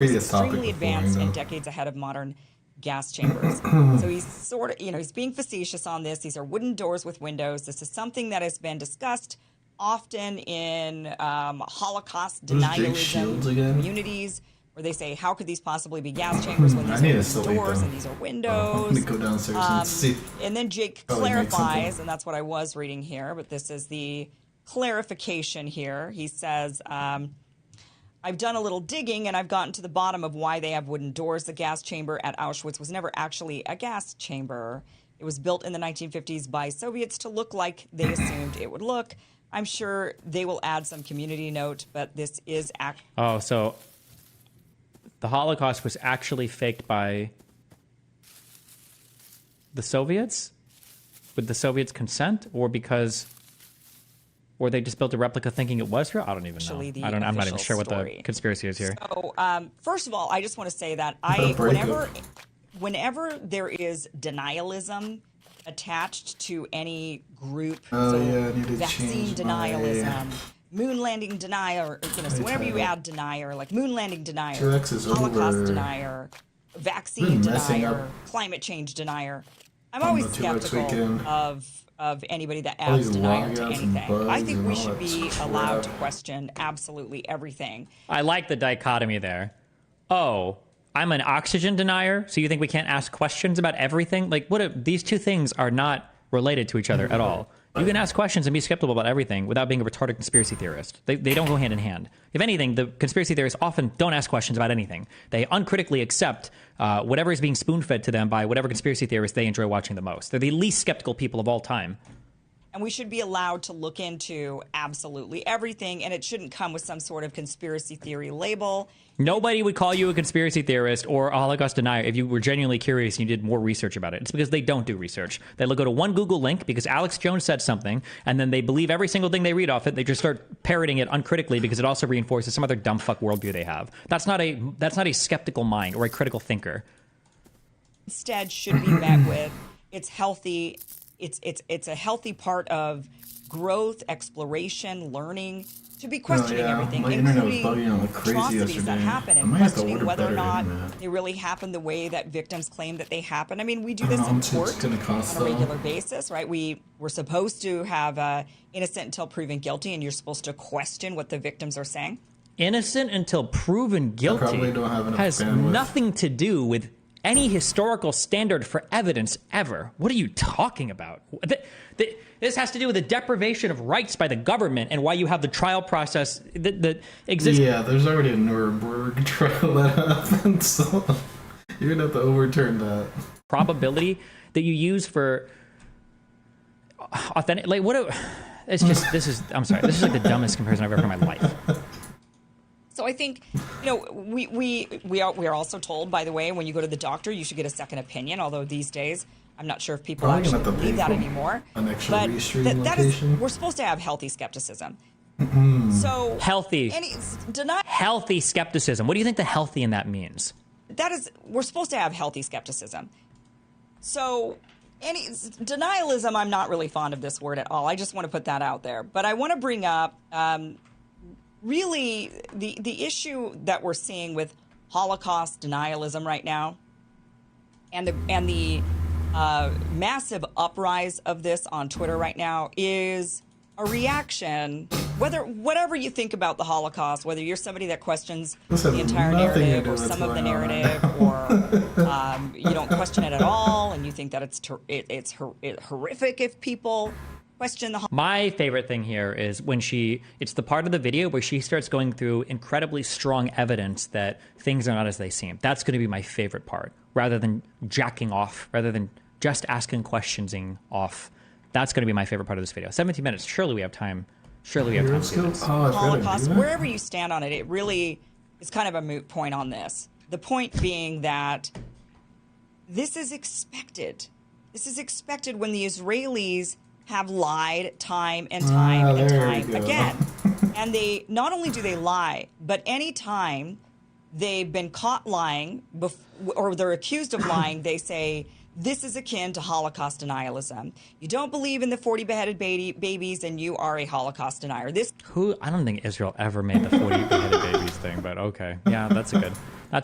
extremely advanced and decades ahead of modern gas chambers. So he's sort of, he's being facetious on this. These are wooden doors with windows. This is something that has been discussed often in Holocaust denialism communities, where they say, how could these possibly be gas chambers when these are doors and these are windows? Let me go downstairs and see. And then Jake clarifies, and that's what I was reading here, but this is the clarification here. He says, I've done a little digging and I've gotten to the bottom of why they have wooden doors. The gas chamber at Auschwitz was never actually a gas chamber. It was built in the 1950s by Soviets to look like they assumed it would look. I'm sure they will add some community note, but this is... Oh, so the Holocaust was actually faked by the Soviets? With the Soviets' consent? Or because... Or they just built a replica thinking it was real? I don't even know. I'm not even sure what the conspiracy is here. So, first of all, I just want to say that whenever there is denialism attached to any group, vaccine denialism, moon landing denier, so whenever you add denier, like moon landing denier, Holocaust denier, vaccine denier, climate change denier, I'm always skeptical of anybody that adds denier to anything. I think we should be allowed to question absolutely everything. I like the dichotomy there. Oh, I'm an oxygen denier, so you think we can't ask questions about everything? Like, these two things are not related to each other at all. You can ask questions and be skeptical about everything without being a retarded conspiracy theorist. They don't go hand in hand. If anything, the conspiracy theorists often don't ask questions about anything. They uncritically accept whatever is being spoon-fed to them by whatever conspiracy theorist they enjoy watching the most. They're the least skeptical people of all time. And we should be allowed to look into absolutely everything, and it shouldn't come with some sort of conspiracy theory label. Nobody would call you a conspiracy theorist or a Holocaust denier if you were genuinely curious and you did more research about it. It's because they don't do research. They go to one Google link because Alex Jones said something, and then they believe every single thing they read off it. They just start parroting it uncritically because it also reinforces some other dumb fuck worldview they have. That's not a skeptical mind or a critical thinker. Instead, should be met with it's healthy. It's a healthy part of growth, exploration, learning, to be questioning everything, including atrocities that happen, and questioning whether or not they really happen the way that victims claim that they happen. I mean, we do this in court on a regular basis, right? We're supposed to have innocent until proven guilty, and you're supposed to question what the victims are saying. Innocent until proven guilty has nothing to do with any historical standard for evidence ever. What are you talking about? This has to do with the deprivation of rights by the government and why you have the trial process that exists. Yeah, there's already a Nuremberg trial that happened, so you're gonna have to overturn that. Probability that you use for authentic, like it's just, I'm sorry, this is like the dumbest comparison I've ever heard in my life. So I think, we are also told, by the way, when you go to the doctor, you should get a second opinion, although these days, I'm not sure if people actually believe that anymore. But that is, we're supposed to have healthy skepticism. So healthy skepticism. What do you think the healthy in that means? We're supposed to have healthy skepticism. So denialism, I'm not really fond of this word at all. I just want to put that out there. But I want to bring up really the issue that we're seeing with Holocaust denialism right now, and the massive uprise of this on Twitter right now is a reaction. Whatever you think about the Holocaust, whether you're somebody that questions the entire narrative or some of the narrative, or you don't question it at all, and you think that it's horrific if people question the... My favorite thing here is when it's the part of the video where she starts going through incredibly strong evidence that things are not as they seem. That's going to be my favorite part, rather than jacking off, rather than just asking questioning off. That's going to be my favorite part of this video. 17 minutes. Surely we have time. Surely we have time to do this. Holocaust, wherever you stand on it, it really is kind of a moot point on this. The point being that this is expected. This is expected when the Israelis have lied time and time and time again. And they not only do they lie, but any time they've been caught lying or they're accused of lying, they say This is akin to Holocaust denialism. You don't believe in the 40 beheaded babies, and you are a Holocaust denier. I don't think Israel ever made the 40 beheaded babies thing, but okay. Yeah, that's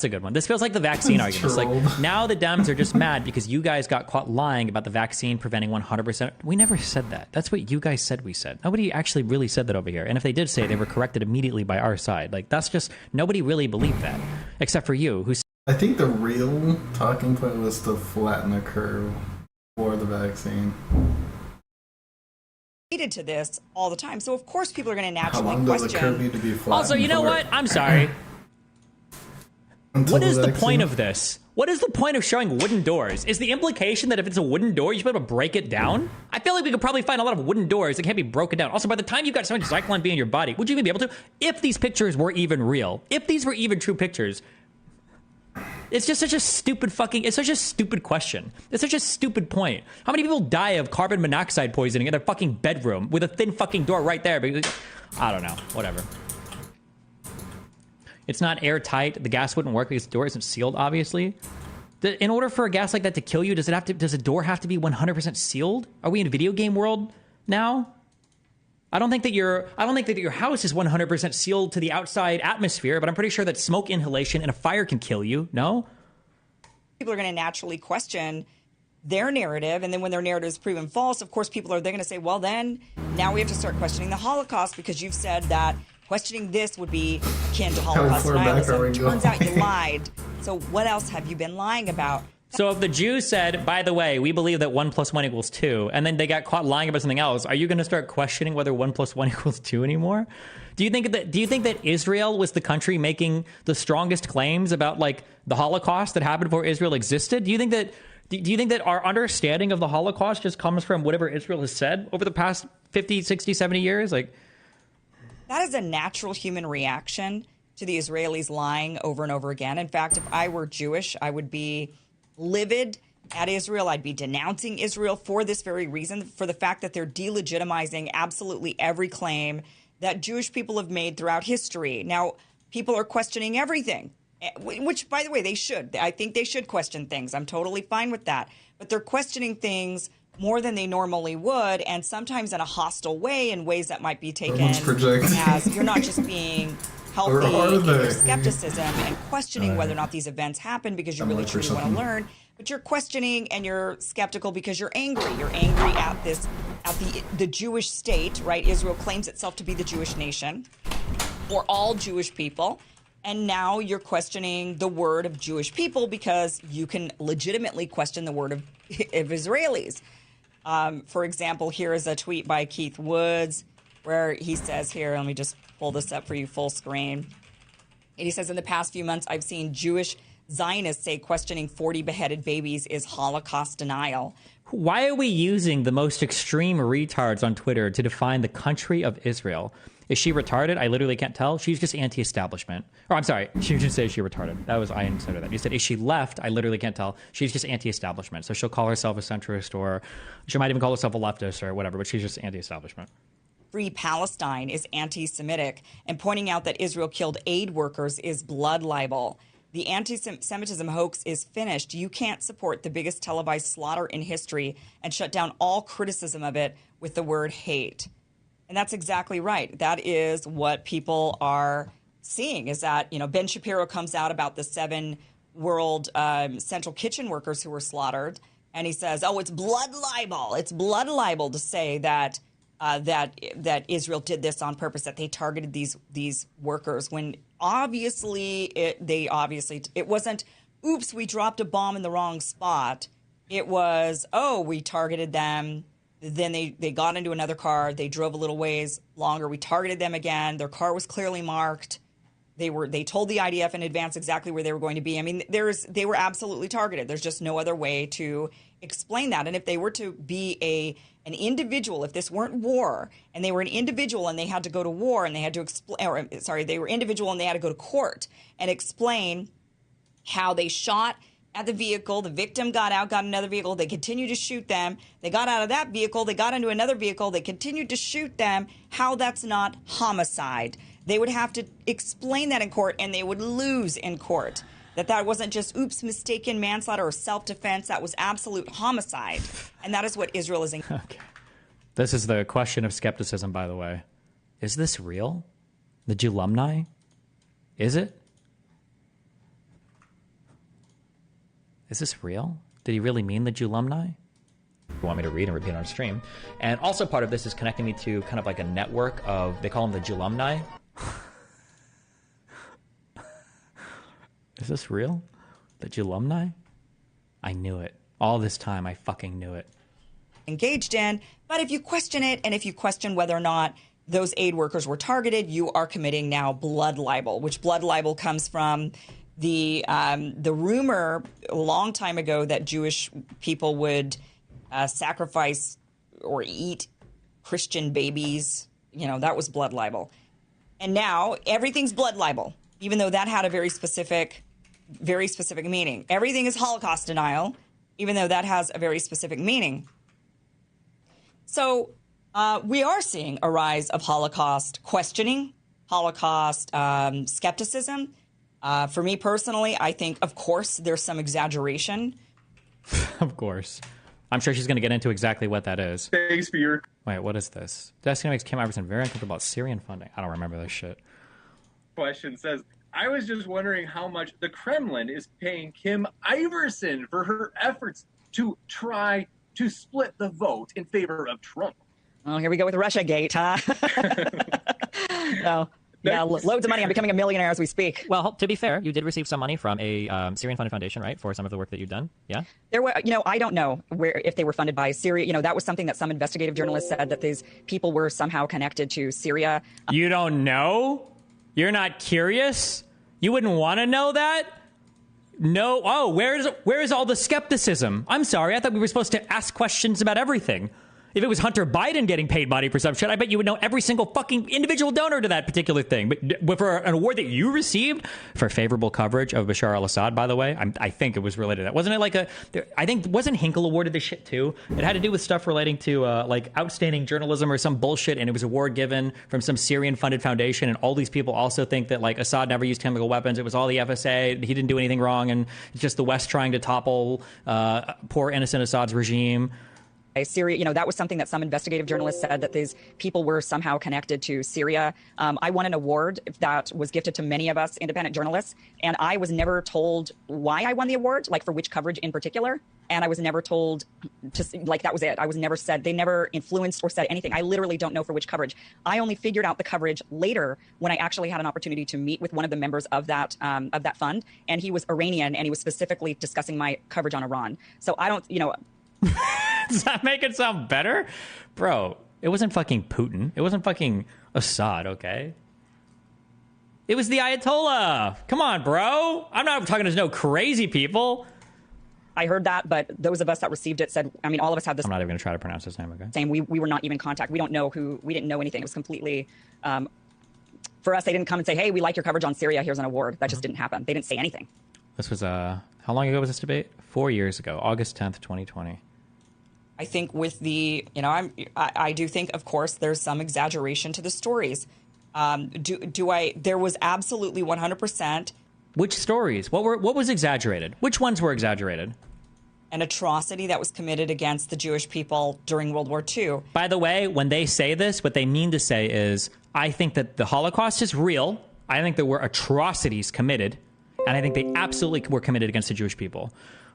a good one. This feels like the vaccine argument. It's like, now the Dems are just mad because you guys got caught lying about the vaccine preventing 100%. We never said that. That's what you guys said we said. Nobody actually really said that over here. And if they did say it, they were corrected immediately by our side. Like, that's just, nobody really believed that, except for you, who I think the real talking point was to flatten the curve for the vaccine. To this all the time. So of course people are going to How naturally long does the question. curve need to be flattened? Also, you know what? I'm sorry. What is the point of this? What is the point of showing wooden doors? Is the implication that if it's a wooden door, you should be able to break it down? I feel like we could probably find a lot of wooden doors that can't be broken down. Also, by the time you've got so much Zyklon B in your body, would you even be able to? If these pictures were even real, if these were even true pictures, it's just such a stupid it's such a stupid question. It's such a stupid point. How many people die of carbon monoxide poisoning in their fucking bedroom with a thin fucking door right there? I don't know. Whatever. It's not airtight. The gas wouldn't work because the door isn't sealed, obviously. In order for a gas like that to kill you, does a door have to be 100% sealed? Are we in video game world now? I don't think that your house is 100% sealed to the outside atmosphere, but I'm pretty sure that smoke inhalation and a fire can kill you. No? People are going to naturally question their narrative, and then when their narrative is proven false, of course, they're going to say, well, then now we have to start questioning the Holocaust because you've said that questioning this would be akin to Holocaust denialism. Turns out you lied. So what else have you been lying about? So if the Jews said, by the way, we believe that 1 + 1 = 2, and then they got caught lying about something else, are you going to start questioning whether 1 + 1 = 2 anymore? Do you think that Israel was the country making the strongest claims about like the Holocaust that happened before Israel existed? Do you think that our understanding of the Holocaust just comes from whatever Israel has said over the past 50, 60, 70 years? Like, that is a natural human reaction to the Israelis lying over and over again. In fact, if I were Jewish, I would be livid at Israel. I'd be denouncing Israel for this very reason, for the fact that they're delegitimizing absolutely every claim that Jewish people have made throughout history. Now, people are questioning everything, which, by the way, they should. I think they should question things. I'm totally fine with that. But they're questioning things more than they normally would, and sometimes in a hostile way, in ways that might be taken as you're not just being healthy in your skepticism and questioning whether or not these events happen because you really truly want to learn, but you're questioning and you're skeptical because you're angry. You're angry at the Jewish state, right? Israel claims itself to be the Jewish nation for all Jewish people. And now you're questioning the word of Jewish people because you can legitimately question the word of Israelis. For example, here is a tweet by Keith Woods where he says here, let me just pull this up for you full screen. And he says, in the past few months, I've seen Jewish Zionists say questioning 40 beheaded babies is Holocaust denial. Why are we using the most extreme retards on Twitter to define the country of Israel? Is she retarded? I literally can't tell. She's just anti-establishment. Or I'm sorry, she should say she retarded. I inserted that. You said, is she left? I literally can't tell. She's just anti-establishment. So she'll call herself a centrist, or she might even call herself a leftist or whatever, but she's just anti-establishment. Free Palestine is anti-Semitic, and pointing out that Israel killed aid workers is blood libel. The anti-Semitism hoax is finished. You can't support the biggest televised slaughter in history and shut down all criticism of it with the word hate. And that's exactly right. That is what people are seeing, is that, Ben Shapiro comes out about the 7 world central kitchen workers who were slaughtered. And he says, oh, it's blood libel. It's blood libel to say that that Israel did this on purpose, that they targeted these workers, when obviously it wasn't, oops, we dropped a bomb in the wrong spot. It was, oh, we targeted them. Then they got into another car. They drove a little ways longer. We targeted them again. Their car was clearly marked. They told the IDF in advance exactly where they were going to be. I mean, they were absolutely targeted. There's just no other way to explain that. And if they were to be an individual, if this weren't war, and they were an individual and they had to go to war and they had to they were individual and they had to go to court and explain how they shot at the vehicle, the victim got out, got another vehicle, they continued to shoot them, they got out of that vehicle, they got into another vehicle, they continued to shoot them, how that's not homicide. They would have to explain that in court, and they would lose in court. That wasn't just, oops, mistaken manslaughter or self-defense. That was absolute homicide. And that is what Israel is... Okay. This is the question of skepticism, by the way. Is this real? The Julumni? Is it? Is this real? Did he really mean the Julumni? You want me to read and repeat on stream. And also part of this is connecting me to kind of like a network of, they call them the Julumni. Is this real? The Julumni? I knew it. All this time, I fucking knew it. Engaged in. But if you question it, and if you question whether or not those aid workers were targeted, you are committing now blood libel, which blood libel comes from the rumor a long time ago that Jewish people would sacrifice or eat Christian babies. You know, that was blood libel. And now everything's blood libel, even though that had a very specific meaning. Everything is Holocaust denial, even though that has a very specific meaning. So we are seeing a rise of Holocaust questioning, Holocaust skepticism. For me personally, I think, of course, there's some exaggeration. Of course. I'm sure she's going to get into exactly what that is. Thanks for your... Wait, what is this? Destiny makes Kim Iverson very uncomfortable about Syrian funding. I don't remember this shit. question says, I was just wondering how much the Kremlin is paying Kim Iverson for her efforts to try to split the vote in favor of Trump. Oh, here we go with Russiagate, huh? No. Yeah, loads of money. I'm becoming a millionaire as we speak. Well, to be fair, you did receive some money from a Syrian-funded foundation, right, for some of the work that you've done? Yeah? There were, I don't know if they were funded by Syria. That was something that some investigative journalists said, that these people were somehow connected to Syria. You don't know? You're not curious? You wouldn't want to know that? No. Oh, where is all the skepticism? I'm sorry. I thought we were supposed to ask questions about everything. If it was Hunter Biden getting paid money for some shit, I bet you would know every single fucking individual donor to that particular thing. But for an award that you received for favorable coverage of Bashar al-Assad, by the way, I think it was related to that. Wasn't it like wasn't Hinkle awarded this shit too? It had to do with stuff relating to like outstanding journalism or some bullshit, and it was an award given from some Syrian-funded foundation, and all these people also think that like Assad never used chemical weapons. It was all the FSA. He didn't do anything wrong, and it's just the West trying to topple poor innocent Assad's regime. Syria, that was something that some investigative journalists said, that these people were somehow connected to Syria. I won an award that was gifted to many of us independent journalists, and I was never told why I won the award, like for which coverage in particular. And I was never told that was it. I was never said, they never influenced or said anything. I literally don't know for which coverage. I only figured out the coverage later when I actually had an opportunity to meet with one of the members of that fund. And he was Iranian, and he was specifically discussing my coverage on Iran. So I don't, Does that make it sound better? Bro, it wasn't fucking Putin. It wasn't fucking Assad, okay? It was the Ayatollah. Come on, bro. I'm not talking to no crazy people. I heard that, but those of us that received it said, all of us had this. I'm not even going to try to pronounce his name, okay? Same. We were not even in contact. We don't know we didn't know anything. It was completely, for us, they didn't come and say, hey, we like your coverage on Syria. Here's an award. That just didn't happen. They didn't say anything. This was, how long ago was this debate? 4 years ago, August 10th, 2020. I think with the, I do think, of course, there's some exaggeration to the stories. There was absolutely 100%. Which stories? What was exaggerated? Which ones were exaggerated? An atrocity that was committed against the Jewish people during World War II. By the way, when they say this, what they mean to say is, I think that the Holocaust is real. I think there were atrocities committed. And I think they absolutely were committed against the Jewish people.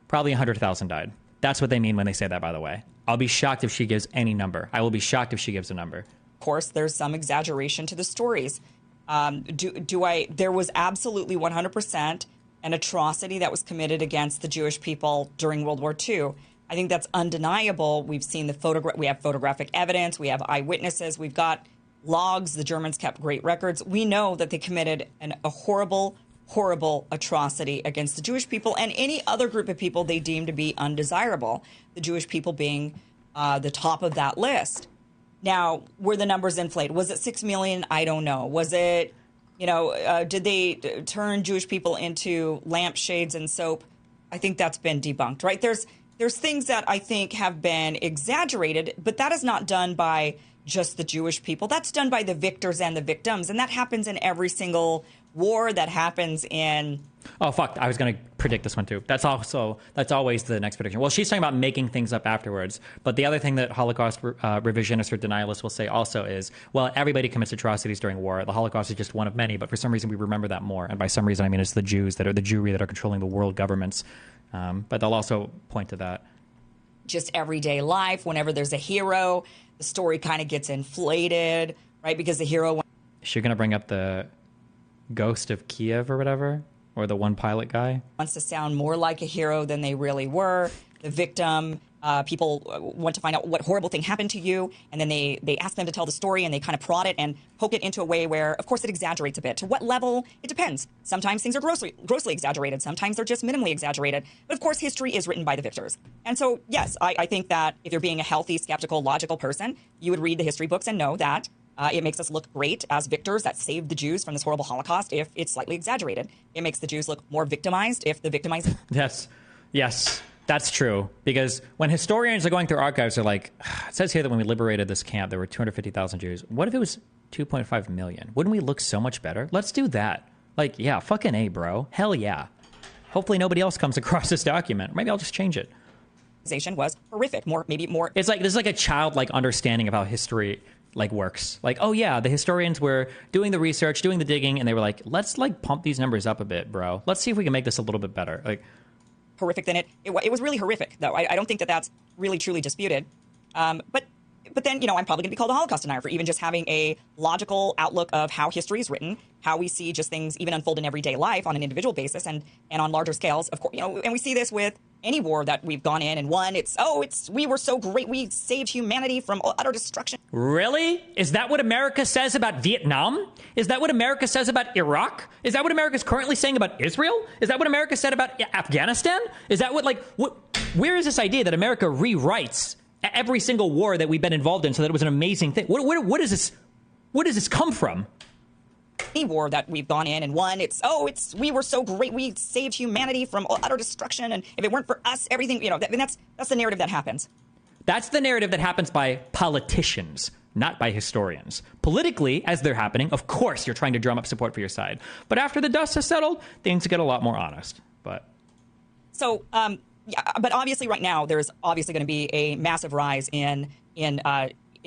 Probably 100,000 died. That's what they mean when they say that, by the way. I'll be shocked if she gives any number. I will be shocked if she gives a number. Of course, there's some exaggeration to the stories. There was absolutely 100% an atrocity that was committed against the Jewish people during World War II. I think that's undeniable. We've seen we have photographic evidence. We have eyewitnesses. We've got logs. The Germans kept great records. We know that they committed a horrible atrocity against the Jewish people and any other group of people they deemed to be undesirable, the Jewish people being the top of that list. Now, were the numbers inflated? Was it 6 million? I don't know. Was it, did they turn Jewish people into lampshades and soap? I think that's been debunked, right? There's things that I think have been exaggerated, but that is not done by just the Jewish people. That's done by the victors and the victims, and that happens in every single war. That happens in Oh, fuck. I was going to predict this one, too. That's always the next prediction. Well, she's talking about making things up afterwards. But the other thing that Holocaust revisionists or denialists will say also is, well, everybody commits atrocities during war. The Holocaust is just one of many. But for some reason, we remember that more. And by some reason, I mean it's the Jews that are the Jewry that are controlling the world governments. But they'll also point to that. Just everyday life. Whenever there's a hero, the story kind of gets inflated, right? Because the hero... Is she going to bring up the ghost of Kiev or whatever? Or the one pilot guy? Wants to sound more like a hero than they really were. The victim, people want to find out what horrible thing happened to you, and then they ask them to tell the story, and they kind of prod it and poke it into a way where, of course, it exaggerates a bit. To what level? It depends. Sometimes things are grossly exaggerated. Sometimes they're just minimally exaggerated. But, of course, history is written by the victors. And so, yes, I think that if you're being a healthy, skeptical, logical person, you would read the history books and know that it makes us look great as victors that saved the Jews from this horrible Holocaust if it's slightly exaggerated. It makes the Jews look more victimized if the victimizing... Yes, that's true. Because when historians are going through archives, they're like, it says here that when we liberated this camp, there were 250,000 Jews. What if it was 2.5 million? Wouldn't we look so much better? Let's do that. Like, yeah, fucking A, bro. Hell yeah. Hopefully nobody else comes across this document. Maybe I'll just change it. Was horrific. Maybe more... It's like, this is like a childlike understanding of how history... works. Like, oh yeah, the historians were doing the research, doing the digging, and they were like, let's pump these numbers up a bit, bro. Let's see if we can make this a little bit better. Like, horrific than it was really horrific, though. I don't think that that's really truly disputed. But then, I'm probably going to be called a Holocaust denier for even just having a logical outlook of how history is written, how we see just things even unfold in everyday life on an individual basis and on larger scales. Of course, and we see this with any war that we've gone in and won. We were so great. We saved humanity from utter destruction. Really? Is that what America says about Vietnam? Is that what America says about Iraq? Is that what America is currently saying about Israel? Is that what America said about Afghanistan? Is that where is this idea that America rewrites every single war that we've been involved in so that it was an amazing thing? What is this? Where does this come from? Any war that we've gone in and won, we were so great. We saved humanity from utter destruction. And if it weren't for us, everything, that's the narrative that happens. That's the narrative that happens by politicians, not by historians. Politically, as they're happening, of course, you're trying to drum up support for your side. But after the dust has settled, things get a lot more honest. But obviously right now, there's obviously going to be a massive rise in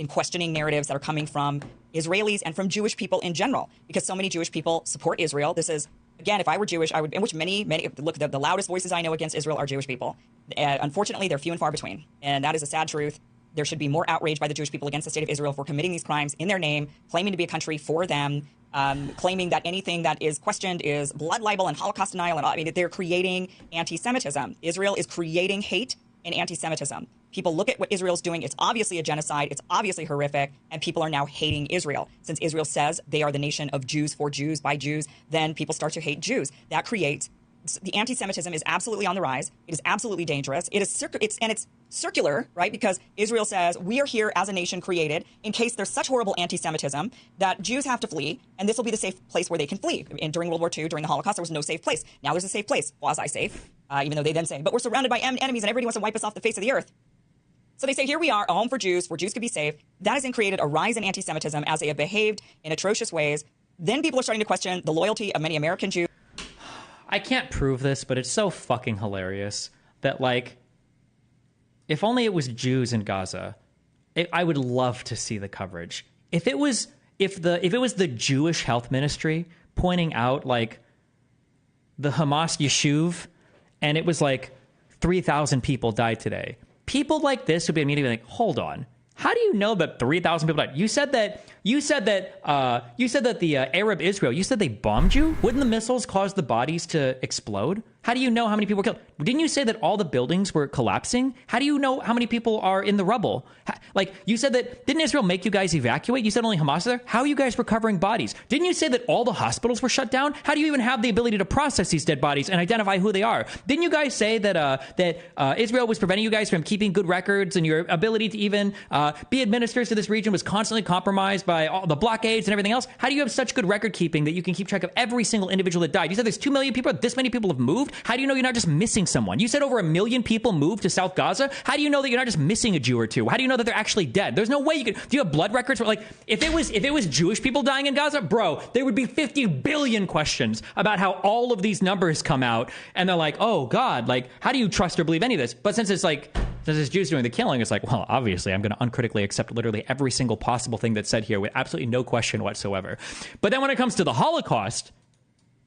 questioning narratives that are coming from Israelis and from Jewish people in general, because so many Jewish people support Israel. This is, again, if I were Jewish, I would, in which many, look, the loudest voices I know against Israel are Jewish people. Unfortunately, they're few and far between. And that is a sad truth. There should be more outrage by the Jewish people against the state of Israel for committing these crimes in their name, claiming to be a country for them, claiming that anything that is questioned is blood libel and Holocaust denial. And they're creating anti-Semitism. Israel is creating hate and anti-Semitism. People look at what Israel's doing. It's obviously a genocide. It's obviously horrific. And people are now hating Israel. Since Israel says they are the nation of Jews for Jews by Jews, then people start to hate Jews. That creates the anti-Semitism is absolutely on the rise. It is absolutely dangerous. It's circular, right? Because Israel says we are here as a nation created in case there's such horrible anti-Semitism that Jews have to flee, and this will be the safe place where they can flee. And during World War II, during the Holocaust, there was no safe place. Now there's a safe place, quasi-safe, even though they then say, but we're surrounded by enemies and everybody wants to wipe us off the face of the earth. So they say, here we are, a home for Jews, where Jews could be safe. That has then created a rise in anti-Semitism as they have behaved in atrocious ways. Then people are starting to question the loyalty of many American Jews. I can't prove this, but it's so fucking hilarious that, if only it was Jews in Gaza, I would love to see the coverage. If it was the Jewish health ministry pointing out, the Hamas Yeshuv, and it was 3,000 people died today, people like this would be immediately like, hold on. How do you know that 3,000 people died? You said that the Arab Israel, you said they bombed you? Wouldn't the missiles cause the bodies to explode? How do you know how many people were killed? Didn't you say that all the buildings were collapsing? How do you know how many people are in the rubble? You said that, didn't Israel make you guys evacuate? You said only Hamas is there? How are you guys recovering bodies? Didn't you say that all the hospitals were shut down? How do you even have the ability to process these dead bodies and identify who they are? Didn't you guys say that Israel was preventing you guys from keeping good records, and your ability to even be administrators to this region was constantly compromised by all the blockades and everything else? How do you have such good record keeping that you can keep track of every single individual that died? You said there's 2 million people, this many people have moved? How do you know you're not just missing someone? You said over 1 million people moved to South Gaza. How do you know that you're not just missing a Jew or two? How do you know that they're actually dead? There's no way you could. Do you have blood records? Like, if it was Jewish people dying in Gaza, bro, there would be 50 billion questions about how all of these numbers come out, and they're like, oh God, like, how do you trust or believe any of this? But since it's Jews doing the killing, it's like, well, obviously, I'm going to uncritically accept literally every single possible thing that's said here with absolutely no question whatsoever. But then when it comes to the Holocaust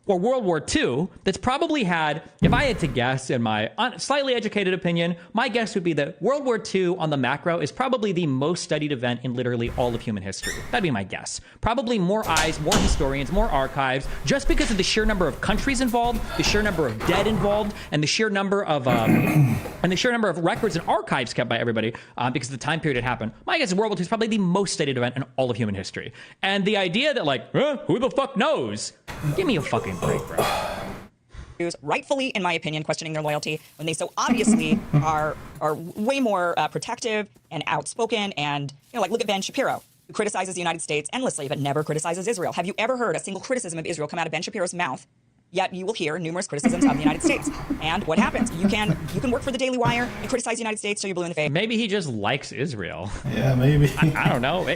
or World War II, that's probably had, if I had to guess in my slightly educated opinion, my guess would be that World War II on the macro is probably the most studied event in literally all of human history. That'd be my guess. Probably more eyes, more historians, more archives, just because of the sheer number of countries involved, the sheer number of dead involved, and the sheer number of records and archives kept by everybody because of the time period it happened. My guess is World War II is probably the most studied event in all of human history. And the idea that like, who the fuck knows? Give me a fucking break, bro. Jews, rightfully, in my opinion, questioning their loyalty when they so obviously are way more protective and outspoken. And, you know, like, look at Ben Shapiro, who criticizes the United States endlessly, but never criticizes Israel. Have you ever heard a single criticism of Israel come out of Ben Shapiro's mouth? Yet you will hear numerous criticisms of the United States. And what happens? You can work for the Daily Wire and criticize the United States so you're blue in the face. Maybe he just likes Israel. Yeah, maybe. I don't know.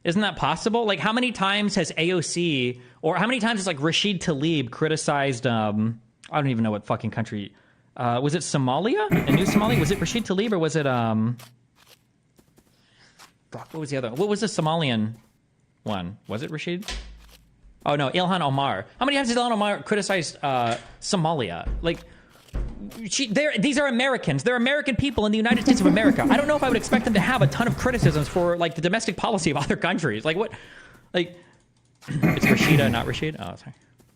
Isn't that possible? Like, how many times has AOC, or how many times has like Rashid Tlaib criticized? I don't even know what fucking country. Was it Somalia? A new Somalia? Was it Rashid Tlaib or was it What was the other? What was the Somalian one? Was it Rashid? Oh no, Ilhan Omar. How many times has Ilhan Omar criticized Somalia? Like, these are Americans. They're American people in the United States of America. I don't know if I would expect them to have a ton of criticisms for like the domestic policy of other countries. Like what? Like, it's Rashida, not Rashid. Oh, sorry.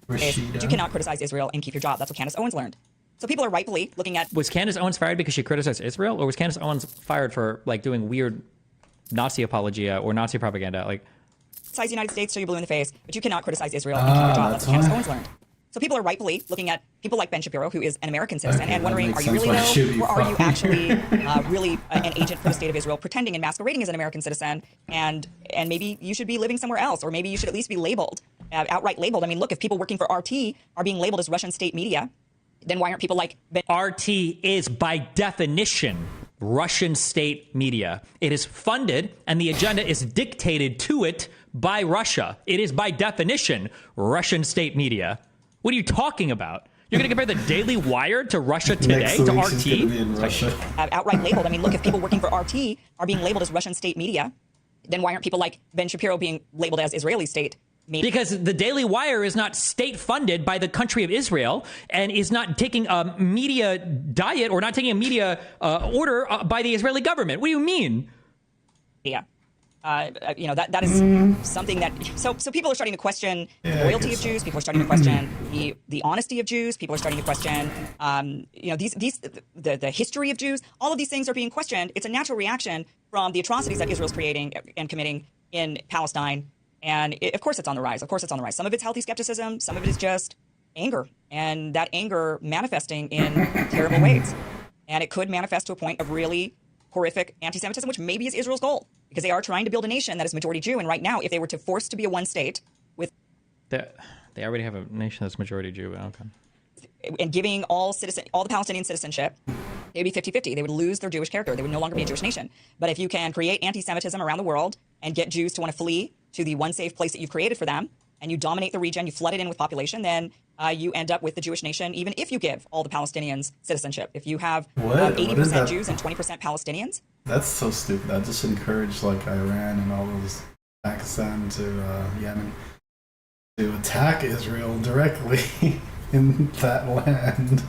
Rashida. You cannot criticize Israel and keep your job. That's what Candace Owens learned. So people are rightfully looking at. Was Candace Owens fired because she criticized Israel, or was Candace Owens fired for like doing weird Nazi apologia or Nazi propaganda? Like, criticize the United States so you're blue in the face, but you cannot criticize Israel and keep your job. That's what Candace Owens learned. So people are rightfully looking at people like Ben Shapiro, who is an American citizen, and wondering, are you really though, or are you actually really an agent for the state of Israel, pretending and masquerading as an American citizen, and maybe you should be living somewhere else, or maybe you should at least be labeled, outright labeled. I mean, look, if people working for RT are being labeled as Russian state media, then why aren't people like Ben? RT is by definition Russian state media. It is funded and the agenda is dictated to it by Russia. It is by definition Russian state media. What are you talking about? You're going to compare the Daily Wire to Russia Today, to RT? Outright labeled. I mean, look, if people working for RT are being labeled as Russian state media, then why aren't people like Ben Shapiro being labeled as Israeli state media? Because the Daily Wire is not state funded by the country of Israel and is not taking a media diet or not taking a media order by the Israeli government. What do you mean? Yeah. You know, that is something that so people are starting to question the loyalty of Jews. People are starting to question the honesty of Jews. People are starting to question you know, the history of Jews. All of these things are being questioned. It's a natural reaction from the atrocities that Israel's creating and committing in Palestine. And of course it's on the rise. Of course it's on the rise. Some of it's healthy skepticism. Some of it is just anger, and that anger manifesting in terrible ways. And it could manifest to a point of really horrific anti-Semitism, which maybe is Israel's goal, because they are trying to build a nation that is majority Jew. And right now, if they were to force to be a one state with... They already have a nation that's majority Jew. Okay. And giving all the Palestinian citizenship, they would be 50-50. They would lose their Jewish character. They would no longer be a Jewish nation. But if you can create anti-Semitism around the world and get Jews to want to flee to the one safe place that you've created for them, and you dominate the region, you flood it in with population, then you end up with the Jewish nation, even if you give all the Palestinians citizenship. If you have 80% Jews and 20% Palestinians. That's so stupid. That just encouraged like Iran and all those Pakistan to Yemen to attack Israel directly in that land.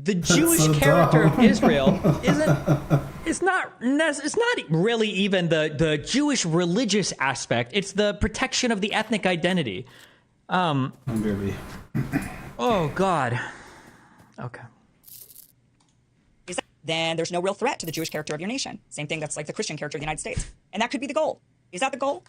The Jewish so character dumb. of Israel it's not really even the Jewish religious aspect. It's the protection of the ethnic identity. Really. Oh God. Okay. Then there's no real threat to the Jewish character of your nation. Same thing that's like the Christian character of the United States. And that could be the goal. Is that the goal?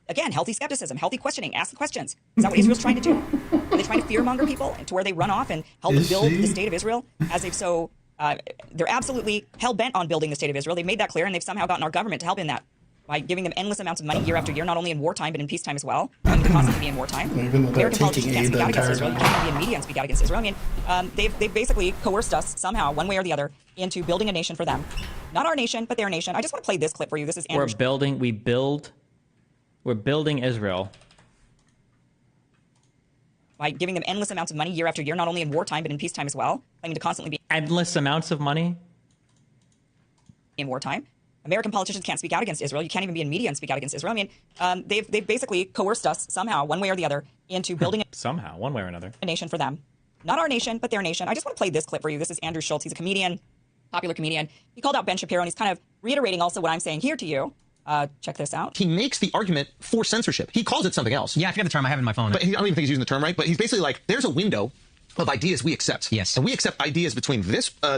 Again, healthy skepticism, healthy questioning, ask the questions. Is that what Israel's trying to do? Are they trying to fearmonger people to where they run off and help build the state of Israel as they've they're absolutely hell-bent on building the state of Israel. They've made that clear, and they've somehow gotten our government to help in that. by giving them endless amounts of money year after year, not only in wartime, but in peacetime as well. I mean, to constantly be in wartime. Even though they're American politicians taking can't aid speak the out against entire Israel. You time. can't even be in media and speak out against Israel. I mean, they've basically coerced us somehow, one way or the other, into building a nation for them. Not our nation, but their nation. I just want to play this clip for you. This is Andrew. We're building Israel. By giving them endless amounts of money year after year, not only in wartime, but in peacetime as well. Claiming to constantly be Endless amounts of money? in wartime. American politicians can't speak out against Israel. You can't even be in media and speak out against Israel. I mean, they've basically coerced us somehow, one way or the other, into building Somehow, one way or another. a nation for them. Not our nation, but their nation. I just want to play this clip for you. This is Andrew Schultz. He's a comedian, popular comedian. He called out Ben Shapiro, and he's kind of reiterating also what I'm saying here to you. Check this out. He makes the argument for censorship. He calls it something else. Yeah, I forget the term. I have it in my phone. But I don't even think he's using the term right. But he's basically like, there's a window of ideas we accept. Yes. And we accept ideas between this, I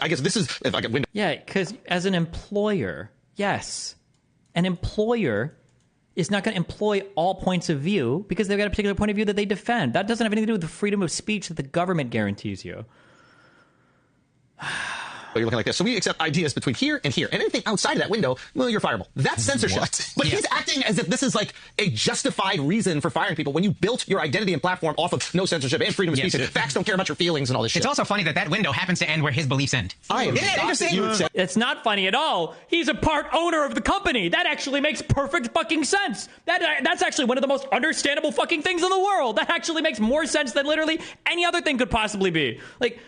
guess this is, if I get window. Yeah, because as an employer, yes, an employer is not going to employ all points of view because they've got a particular point of view that they defend. That doesn't have anything to do with the freedom of speech that the government guarantees you. But you're looking like this. So we accept ideas between here and here. And anything outside of that window, well, you're fireable. That's censorship. What? But Yeah. he's acting as if this is like a justified reason for firing people when you built your identity and platform off of no censorship and freedom of Yes. speech. And facts don't care about your feelings and all this shit. It's also funny that that window happens to end where his beliefs end. I am Isn't it shocked that interesting? you would say- It's not funny at all. He's a part owner of the company. That actually makes perfect fucking sense. That's actually one of the most understandable fucking things in the world. That actually makes more sense than literally any other thing could possibly be. Like,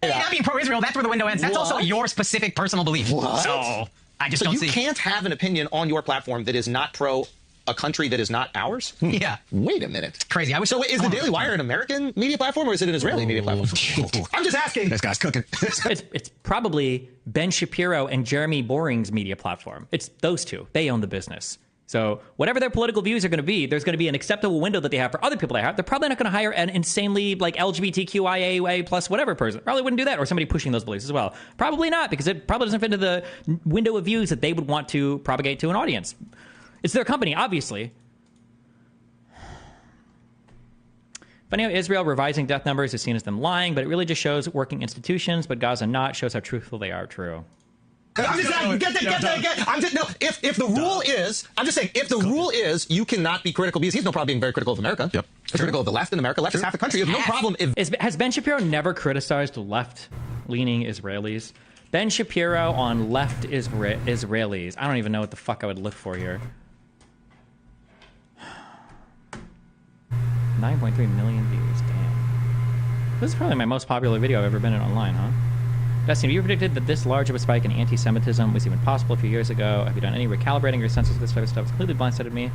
Not being pro-Israel, that's where the window ends. That's also What? your specific personal belief. What? So, I just So don't you see. can't have an opinion on your platform that is not pro a country that is not ours? Yeah. Wait a minute. Crazy. I wish. So is the Daily Wire an American media platform or is it an Israeli media platform? I'm just asking. This guy's cooking. it's probably Ben Shapiro and Jeremy Boring's media platform. It's those two. They own the business. So whatever their political views are going to be, there's going to be an acceptable window that they have for other people they have. They're probably not going to hire an insanely like LGBTQIA plus whatever person. Probably wouldn't do that, or somebody pushing those beliefs as well. Probably not, because it probably doesn't fit into the window of views that they would want to propagate to an audience. It's their company, obviously. Funny how Israel revising death numbers is seen as them lying, but it really just shows working institutions, but Gaza not, shows how truthful they are. True. I'm just saying, if the rule is, I'm just saying, if the rule is you cannot be critical, because he's no problem being very critical of America. Yep. Critical of the left in America. Left is half the country. You have no problem if Has Ben Shapiro never criticized left-leaning Israelis? Ben Shapiro on left Israelis. I don't even know what the fuck I would look for here. 9.3 million views. Damn. This is probably my most popular video I've ever been in online, huh? Dustin, have you predicted that this large of a spike in anti-Semitism was even possible a few years ago? Have you done any recalibrating your senses of this type of stuff? It's completely blindsided me.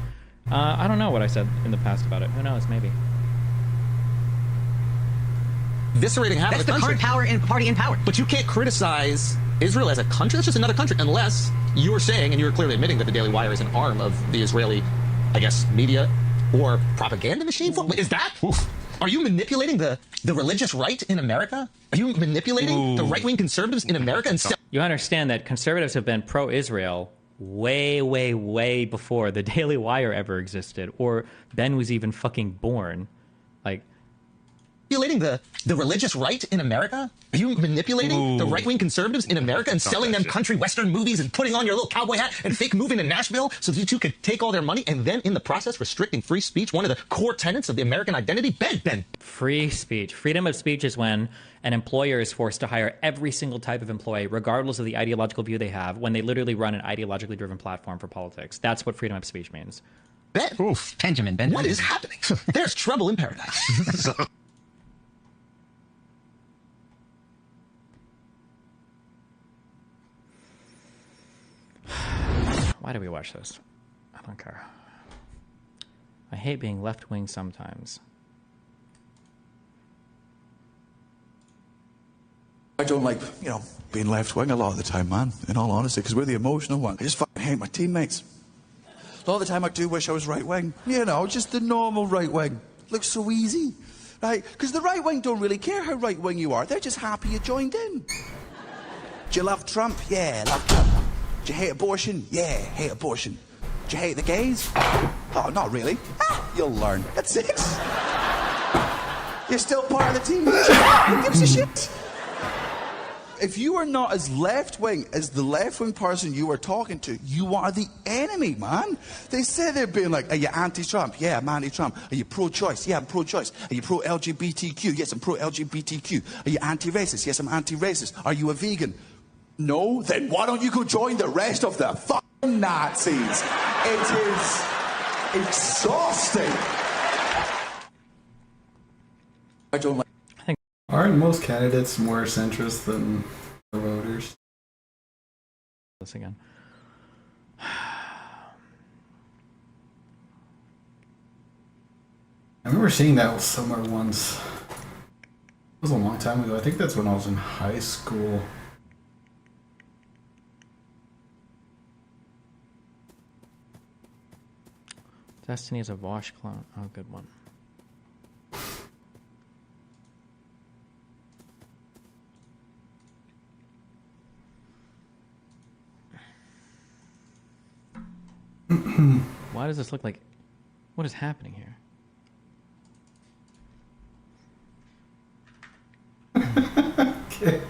I don't know what I said in the past about it. Who knows? Maybe. eviscerating half That's of the the country. current party in power. But you can't criticize Israel as a country. That's just another country, unless you're saying, and you're clearly admitting, that the Daily Wire is an arm of the Israeli, I guess, media or propaganda machine. Is that? Are you manipulating the religious right in America? Are you manipulating the right-wing conservatives in America? And You understand that conservatives have been pro-Israel way, way, way before the Daily Wire ever existed, or Ben was even fucking born. Like, manipulating the religious right in America? Are you manipulating the right-wing conservatives in America and selling them country western movies and putting on your little cowboy hat and fake moving to Nashville so that you two could take all their money and then in the process restricting free speech, one of the core tenets of the American identity? Ben. free speech. Freedom of speech is when an employer is forced to hire every single type of employee, regardless of the ideological view they have, when they literally run an ideologically driven platform for politics. That's what freedom of speech means. Ben. Benjamin. What is happening? There's trouble in paradise. Why do we watch this? I don't care. I hate being left-wing sometimes. I don't like, being left wing a lot of the time, man, in all honesty, because we're the emotional one. I just fucking hate my teammates. A lot of the time I do wish I was right wing. Just the normal right wing. Looks so easy, right? Because the right wing don't really care how right wing you are. They're just happy you joined in. Do you love Trump? Yeah, love Trump. Do you hate abortion? Yeah, hate abortion. Do you hate the gays? Oh, not really. You'll learn. That's it. You're still part of the team. Who gives a shit? if you are not as left-wing as the left-wing person you are talking to, you are the enemy, man. They say they're being like, are you anti-Trump? Yeah, I'm anti-Trump. Are you pro-choice? Yeah, I'm pro-choice. Are you pro-LGBTQ? Yes, I'm pro-LGBTQ. Are you anti-racist? Yes, I'm anti-racist. Are you a vegan? No? Then why don't you go join the rest of the fucking Nazis? It is exhausting. I don't like... Aren't most candidates more centrist than the voters? This again. I remember seeing that somewhere once. It was a long time ago. I think that's when I was in high school. Destiny is a wash clone. Oh, good one. Why does this look like... What is happening here? Okay.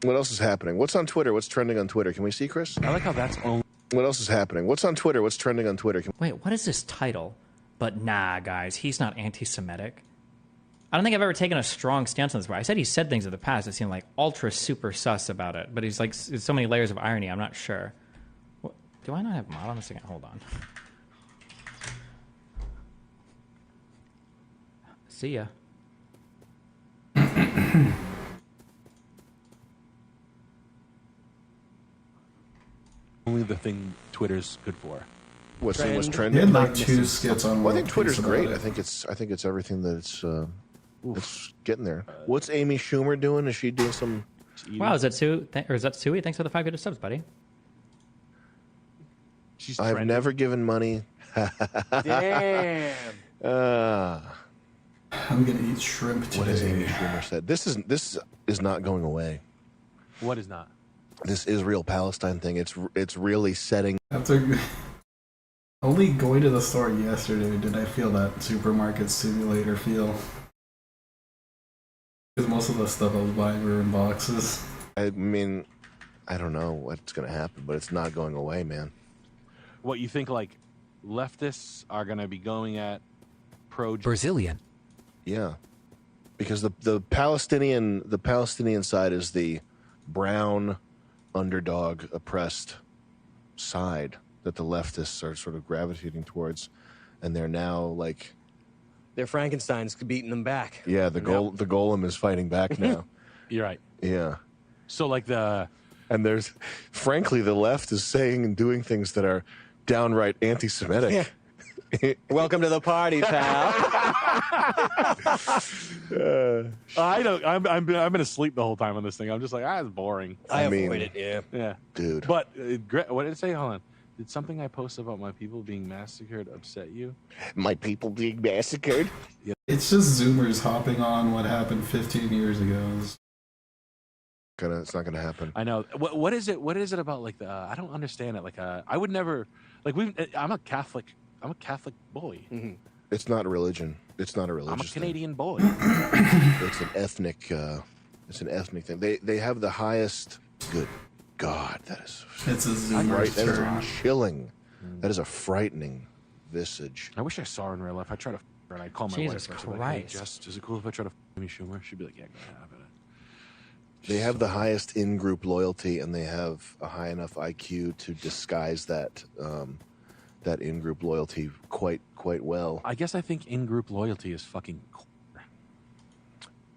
What else is happening? What's on Twitter? What's trending on Twitter? Can we see, Chris? I like how that's only. What else is happening? What's on Twitter? What's trending on Twitter? Wait, what is this title? But nah, guys, he's not anti-Semitic. I don't think I've ever taken a strong stance on this. I said he said things in the past that seemed like ultra super sus about it, but he's like, there's so many layers of irony. I'm not sure. What, do I not have mod on this again? Hold on. See ya. Only the thing Twitter's good for. What's He trending? had like 2 skits on. Well, I think World Twitter's Peace great. about I think it's everything that's it's getting there. What's Amy Schumer doing? Is she doing some? Wow, is that Sue? Or is that Suey? Thanks for the 5 good subs, buddy. She's I've trending. never given money. Damn. I'm gonna eat shrimp today. What has Amy Schumer said? This is not going away. What is not? This Israel-Palestine thing. It's really setting. After only going to the store yesterday, did I feel that supermarket simulator feel? Because most of the stuff I was buying were in boxes. I mean, I don't know what's going to happen, but it's not going away, man. What you think? Like leftists are going to be going at pro Brazilian. Yeah, because the Palestinian side is the brown, underdog, oppressed side that the leftists are sort of gravitating towards, and they're now like, They're Frankenstein's beating them back. yeah, the golem is fighting back now. You're right. Yeah, So like and there's, frankly, the left is saying and doing things that are downright anti-Semitic. Yeah. Welcome to the party, pal. I don't. I'm gonna sleep the whole time on this thing. I'm just like, it's boring. I mean, avoid it, yeah. Yeah, dude. But what did it say? Hold on. Did something I posted about my people being massacred upset you? My people being massacred. It's just Zoomers hopping on what happened 15 years ago. It's not gonna happen. I know. What is it? What is it about? Like I don't understand it. Like I would never. Like I'm a Catholic boy. Mm-hmm. It's not a religion. It's not a religious I'm a Canadian boy. It's an ethnic. It's an ethnic thing. They have the highest. Good God, that is. It's a Zoomer Right, that is term. chilling. That is a frightening visage. I wish I saw her in real life. I try to her and I call my Jesus wife. I'd be like, hey, Christ. Jess, is it cool if I try to Amy Schumer? She'd be like, yeah, go ahead. They have the highest in-group loyalty, and they have a high enough IQ to disguise that that in-group loyalty quite well. I guess I think in-group loyalty is fucking cool.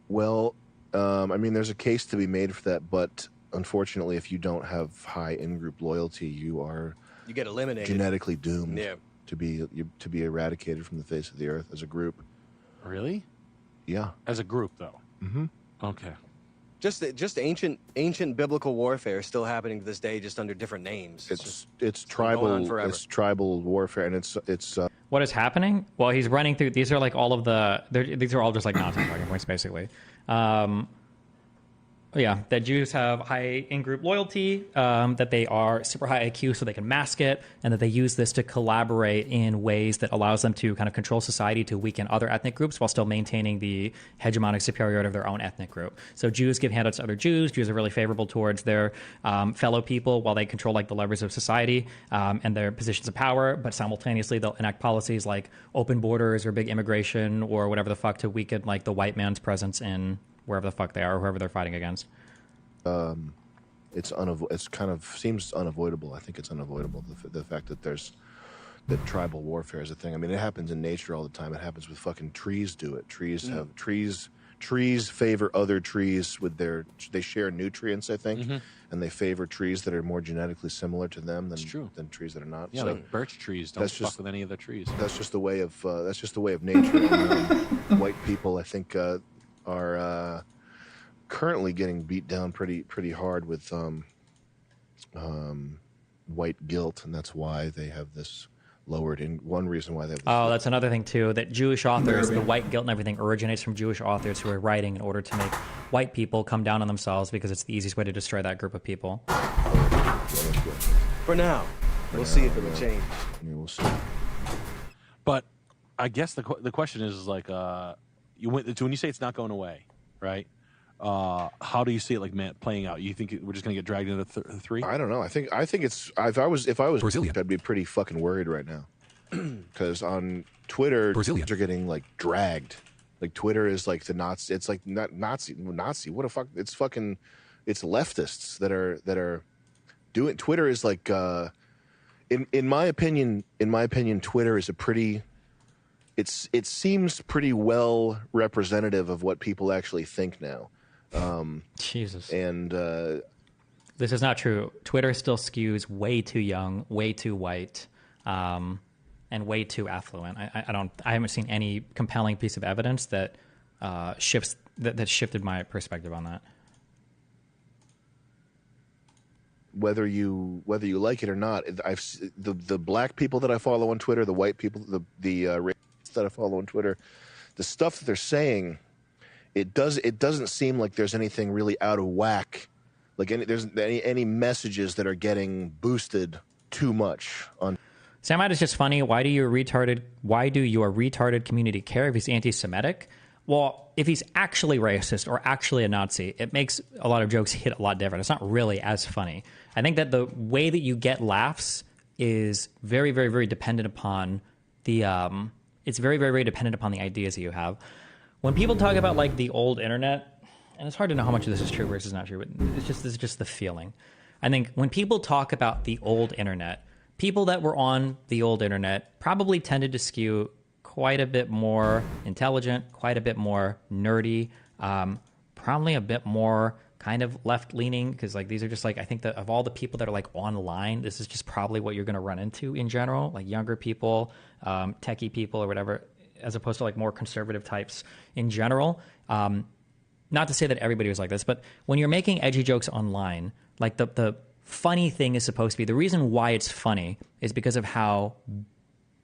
Well, I mean, there's a case to be made for that, but unfortunately, if you don't have high in-group loyalty, you get eliminated. genetically doomed Yeah. to be eradicated from the face of the earth as a group. Really? Yeah. As a group, though. Mm-hmm. Okay. Just ancient biblical warfare is still happening to this day, just under different names. It's going on tribal. forever. It's tribal warfare, and it's What is happening? Well, he's running through. These are like all of the. These are all just like nonsense talking points, basically. Yeah, that Jews have high in-group loyalty, that they are super high IQ so they can mask it, and that they use this to collaborate in ways that allows them to kind of control society to weaken other ethnic groups while still maintaining the hegemonic superiority of their own ethnic group. So Jews give handouts to other Jews. Jews are really favorable towards their fellow people while they control like the levers of society and their positions of power, but simultaneously they'll enact policies like open borders or big immigration or whatever the fuck to weaken like the white man's presence in wherever the fuck they are, or whoever they're fighting against. It's kind of seems unavoidable. I think it's unavoidable, the fact that that tribal warfare is a thing. I mean, it happens in nature all the time. It happens with fucking trees do it. Trees favor other trees with they share nutrients, I think, and they favor trees that are more genetically similar to them than trees that are not. Yeah, so like birch trees don't fuck with any of the trees. That's just the way of nature. And, white people, I think, are currently getting beat down pretty hard with white guilt, and that's why they have this lowered. In one reason why they have this. Oh, that's another thing too. That Jewish authors, the white guilt and everything originates from Jewish authors who are writing in order to make white people come down on themselves because it's the easiest way to destroy that group of people. For now, we'll see if it'll change. Yeah, we'll see. But I guess the question is like, when you say it's not going away, right? How do you see it like playing out? You think we're just going to get dragged into three? I don't know. I think it's if I was Brazilian, I'd be pretty fucking worried right now because on Twitter, Brazilians are getting like dragged. Like Twitter is like the Nazi. It's like not Nazi. What a fuck! It's fucking. It's leftists that are doing. Twitter is like, in my opinion, Twitter is a pretty. It seems pretty well representative of what people actually think now. Jesus. And this is not true. Twitter still skews way too young, way too white, and way too affluent. I haven't seen any compelling piece of evidence that shifted my perspective on that. Whether you like it or not, the black people that I follow on Twitter, the white people, the racists that I follow on Twitter, the stuff that they're saying, it doesn't seem like there's anything really out of whack, like there's any messages that are getting boosted too much on. Samite is just funny. Why do your retarded community care if he's anti-Semitic? Well, if he's actually racist or actually a Nazi, it makes a lot of jokes hit a lot different. It's not really as funny. I think that the way that you get laughs is very, very, very dependent upon it's very, very, very dependent upon the ideas that you have. When people talk about like the old internet, and it's hard to know how much of this is true versus not true, but this is just the feeling. I think when people talk about the old internet, people that were on the old internet probably tended to skew quite a bit more intelligent, quite a bit more nerdy, probably a bit more kind of left-leaning, because like these are just like, I think that of all the people that are like online, this is just probably what you're going to run into in general, like younger people, techie people or whatever, as opposed to like more conservative types in general. Not to say that everybody was like this, but when you're making edgy jokes online, like the funny thing is supposed to be, the reason why it's funny is because of how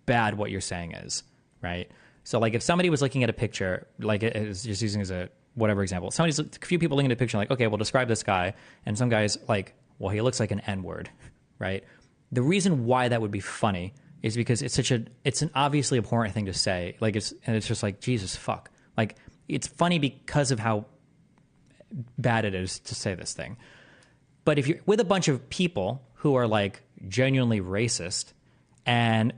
bad what you're saying is, right? So like if somebody was looking at a picture, like it was just using as a whatever example, a few people looking at a picture like, okay, well, describe this guy. And some guy's like, well, he looks like an N-word, right? The reason why that would be funny is because it's an obviously abhorrent thing to say. Like it's just like, Jesus, fuck. Like it's funny because of how bad it is to say this thing. But if you're with a bunch of people who are like genuinely racist and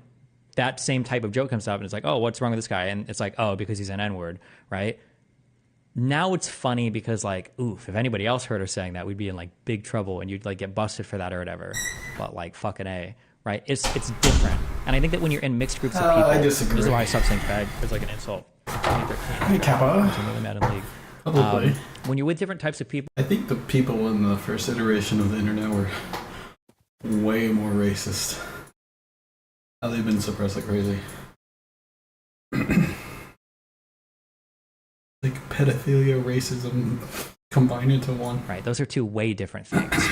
that same type of joke comes up and it's like, oh, what's wrong with this guy? And it's like, oh, because he's an N-word, right? Now it's funny because like, oof, if anybody else heard her saying that, we'd be in like big trouble and you'd like get busted for that or whatever. But like fucking A, right? It's different. And I think that when you're in mixed groups of people, I disagree. This is why I stopped saying fag. It's like an insult. Hey, Kappa. I'm really mad in league. Probably. When you're with different types of people, I think the people in the first iteration of the internet were way more racist. Now they've been suppressed like crazy. Like pedophilia, racism combined into one. right? Those are two way different things.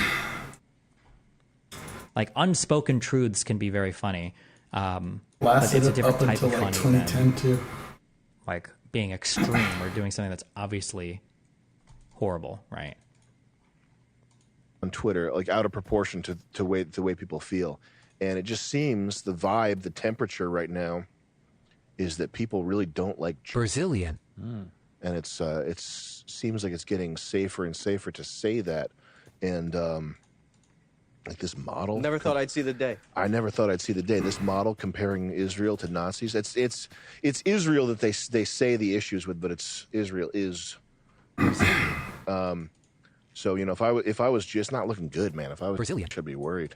Like unspoken truths can be very funny, but it's a different up type until of like funny 2010 than too. like being extreme or doing something that's obviously horrible, right? on Twitter, like out of proportion to the way people feel. And it just seems the vibe, the temperature right now is that people really don't like Brazilian. And it's seems like it's getting safer and safer to say that. And like this model. Never thought I'd see the day. I never thought I'd see the day. This model comparing Israel to Nazis. It's Israel that they say the issues with, but it's Israel is. So you know, if I was just not looking good, man. If I was Brazilian, I should be worried.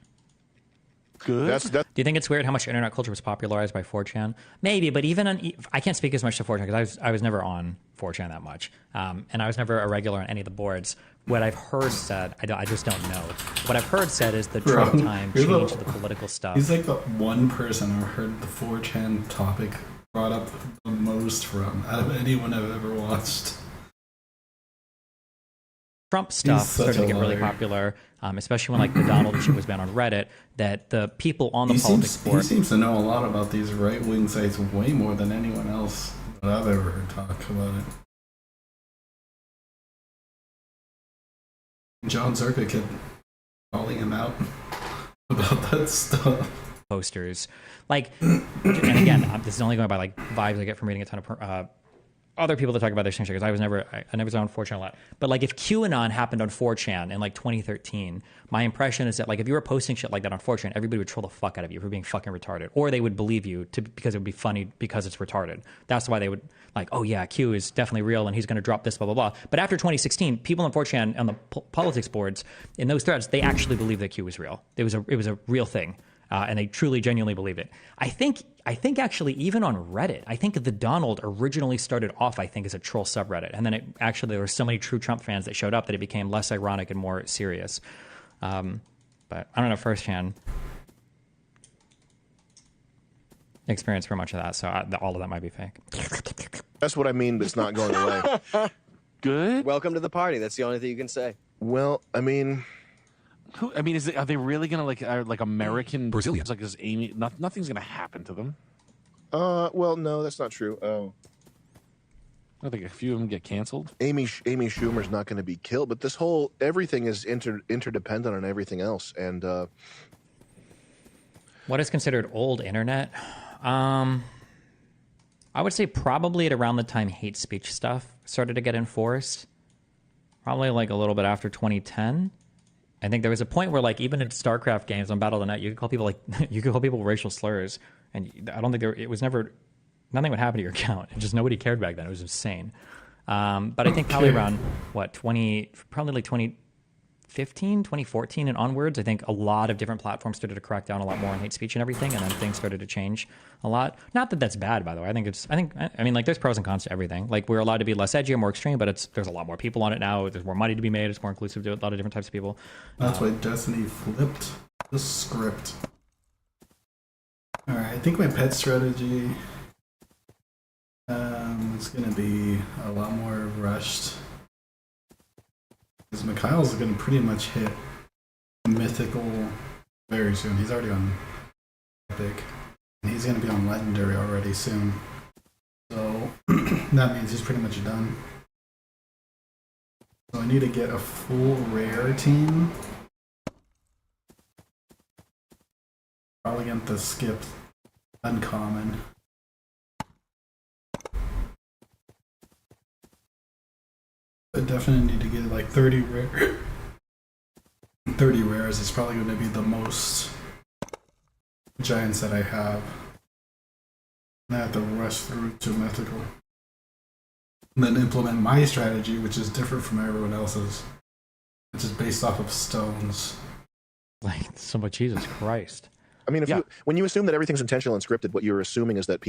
Good. That's Do you think it's weird how much internet culture was popularized by 4chan? Maybe, but even on, I can't speak as much to 4chan because I was never on 4chan that much, and I was never a regular on any of the boards. What I've heard said, I just don't know. What I've heard said is the Trump time changed the political stuff. He's like the one person I've heard the 4chan topic brought up the most from out of anyone I've ever watched. Trump stuff started to get really popular, especially when like the Donald shit was banned on Reddit. That the people on the politics board, he seems to know a lot about these right-wing sites way more than anyone else that I've ever heard talk about it. John Zerka kept calling him out about that stuff. posters, like, and again, this is only going by like vibes I get from reading a ton of other people that talk about this thing because I never was on 4chan a lot. But like if QAnon happened on 4chan in like 2013, my impression is that like if you were posting shit like that on 4chan, everybody would troll the fuck out of you for being fucking retarded, or they would believe you because it would be funny because it's retarded. That's why they would like, oh yeah, Q is definitely real and he's going to drop this, blah blah blah. But after 2016, people on 4chan on the politics boards in those threads, they actually believed that Q was real. It was a real thing. And they truly, genuinely believe it. I think actually even on Reddit, I think the Donald originally started off, I think, as a troll subreddit. And then there were so many true Trump fans that showed up that it became less ironic and more serious. But I don't know, 1st-hand experience for much of that. So all of that might be fake. That's what I mean, but it's not going away. Good. Welcome to the party. That's the only thing you can say. Well, I mean... are they really gonna like American Brazilians? Like, is Amy? Nothing's gonna happen to them. Well, no, that's not true. I think a few of them get canceled. Amy Schumer's not going to be killed, but everything is interdependent on everything else. And what is considered old internet? I would say probably at around the time hate speech stuff started to get enforced. Probably like a little bit after 2010. I think there was a point where, like, even in StarCraft games on Battle.net, you could call people racial slurs, and I don't think nothing would happen to your account. Just nobody cared back then. It was insane. But I think probably around probably like 2015, 2014 and onwards, I think a lot of different platforms started to crack down a lot more on hate speech and everything, and then things started to change a lot. Not that that's bad, by the way. I mean, like, there's pros and cons to everything. Like, we're allowed to be less edgy or more extreme, but there's a lot more people on it now. There's more money to be made. It's more inclusive to a lot of different types of people. That's why Destiny flipped the script. All right, I think my pet strategy is going to be a lot more rushed. Because Mikhail's going to pretty much hit mythical very soon. He's already on epic. And he's going to be on legendary already soon. So that means he's pretty much done. So I need to get a full rare team. Probably get the skip uncommon. I definitely need to get like 30 rare. 30 rares is probably going to be the most giants that I have. And I have to rush through to mythical. And then implement my strategy, which is different from everyone else's, which is based off of stones. Like, so Jesus Christ. I mean, when you assume that everything's intentional and scripted, what you're assuming is that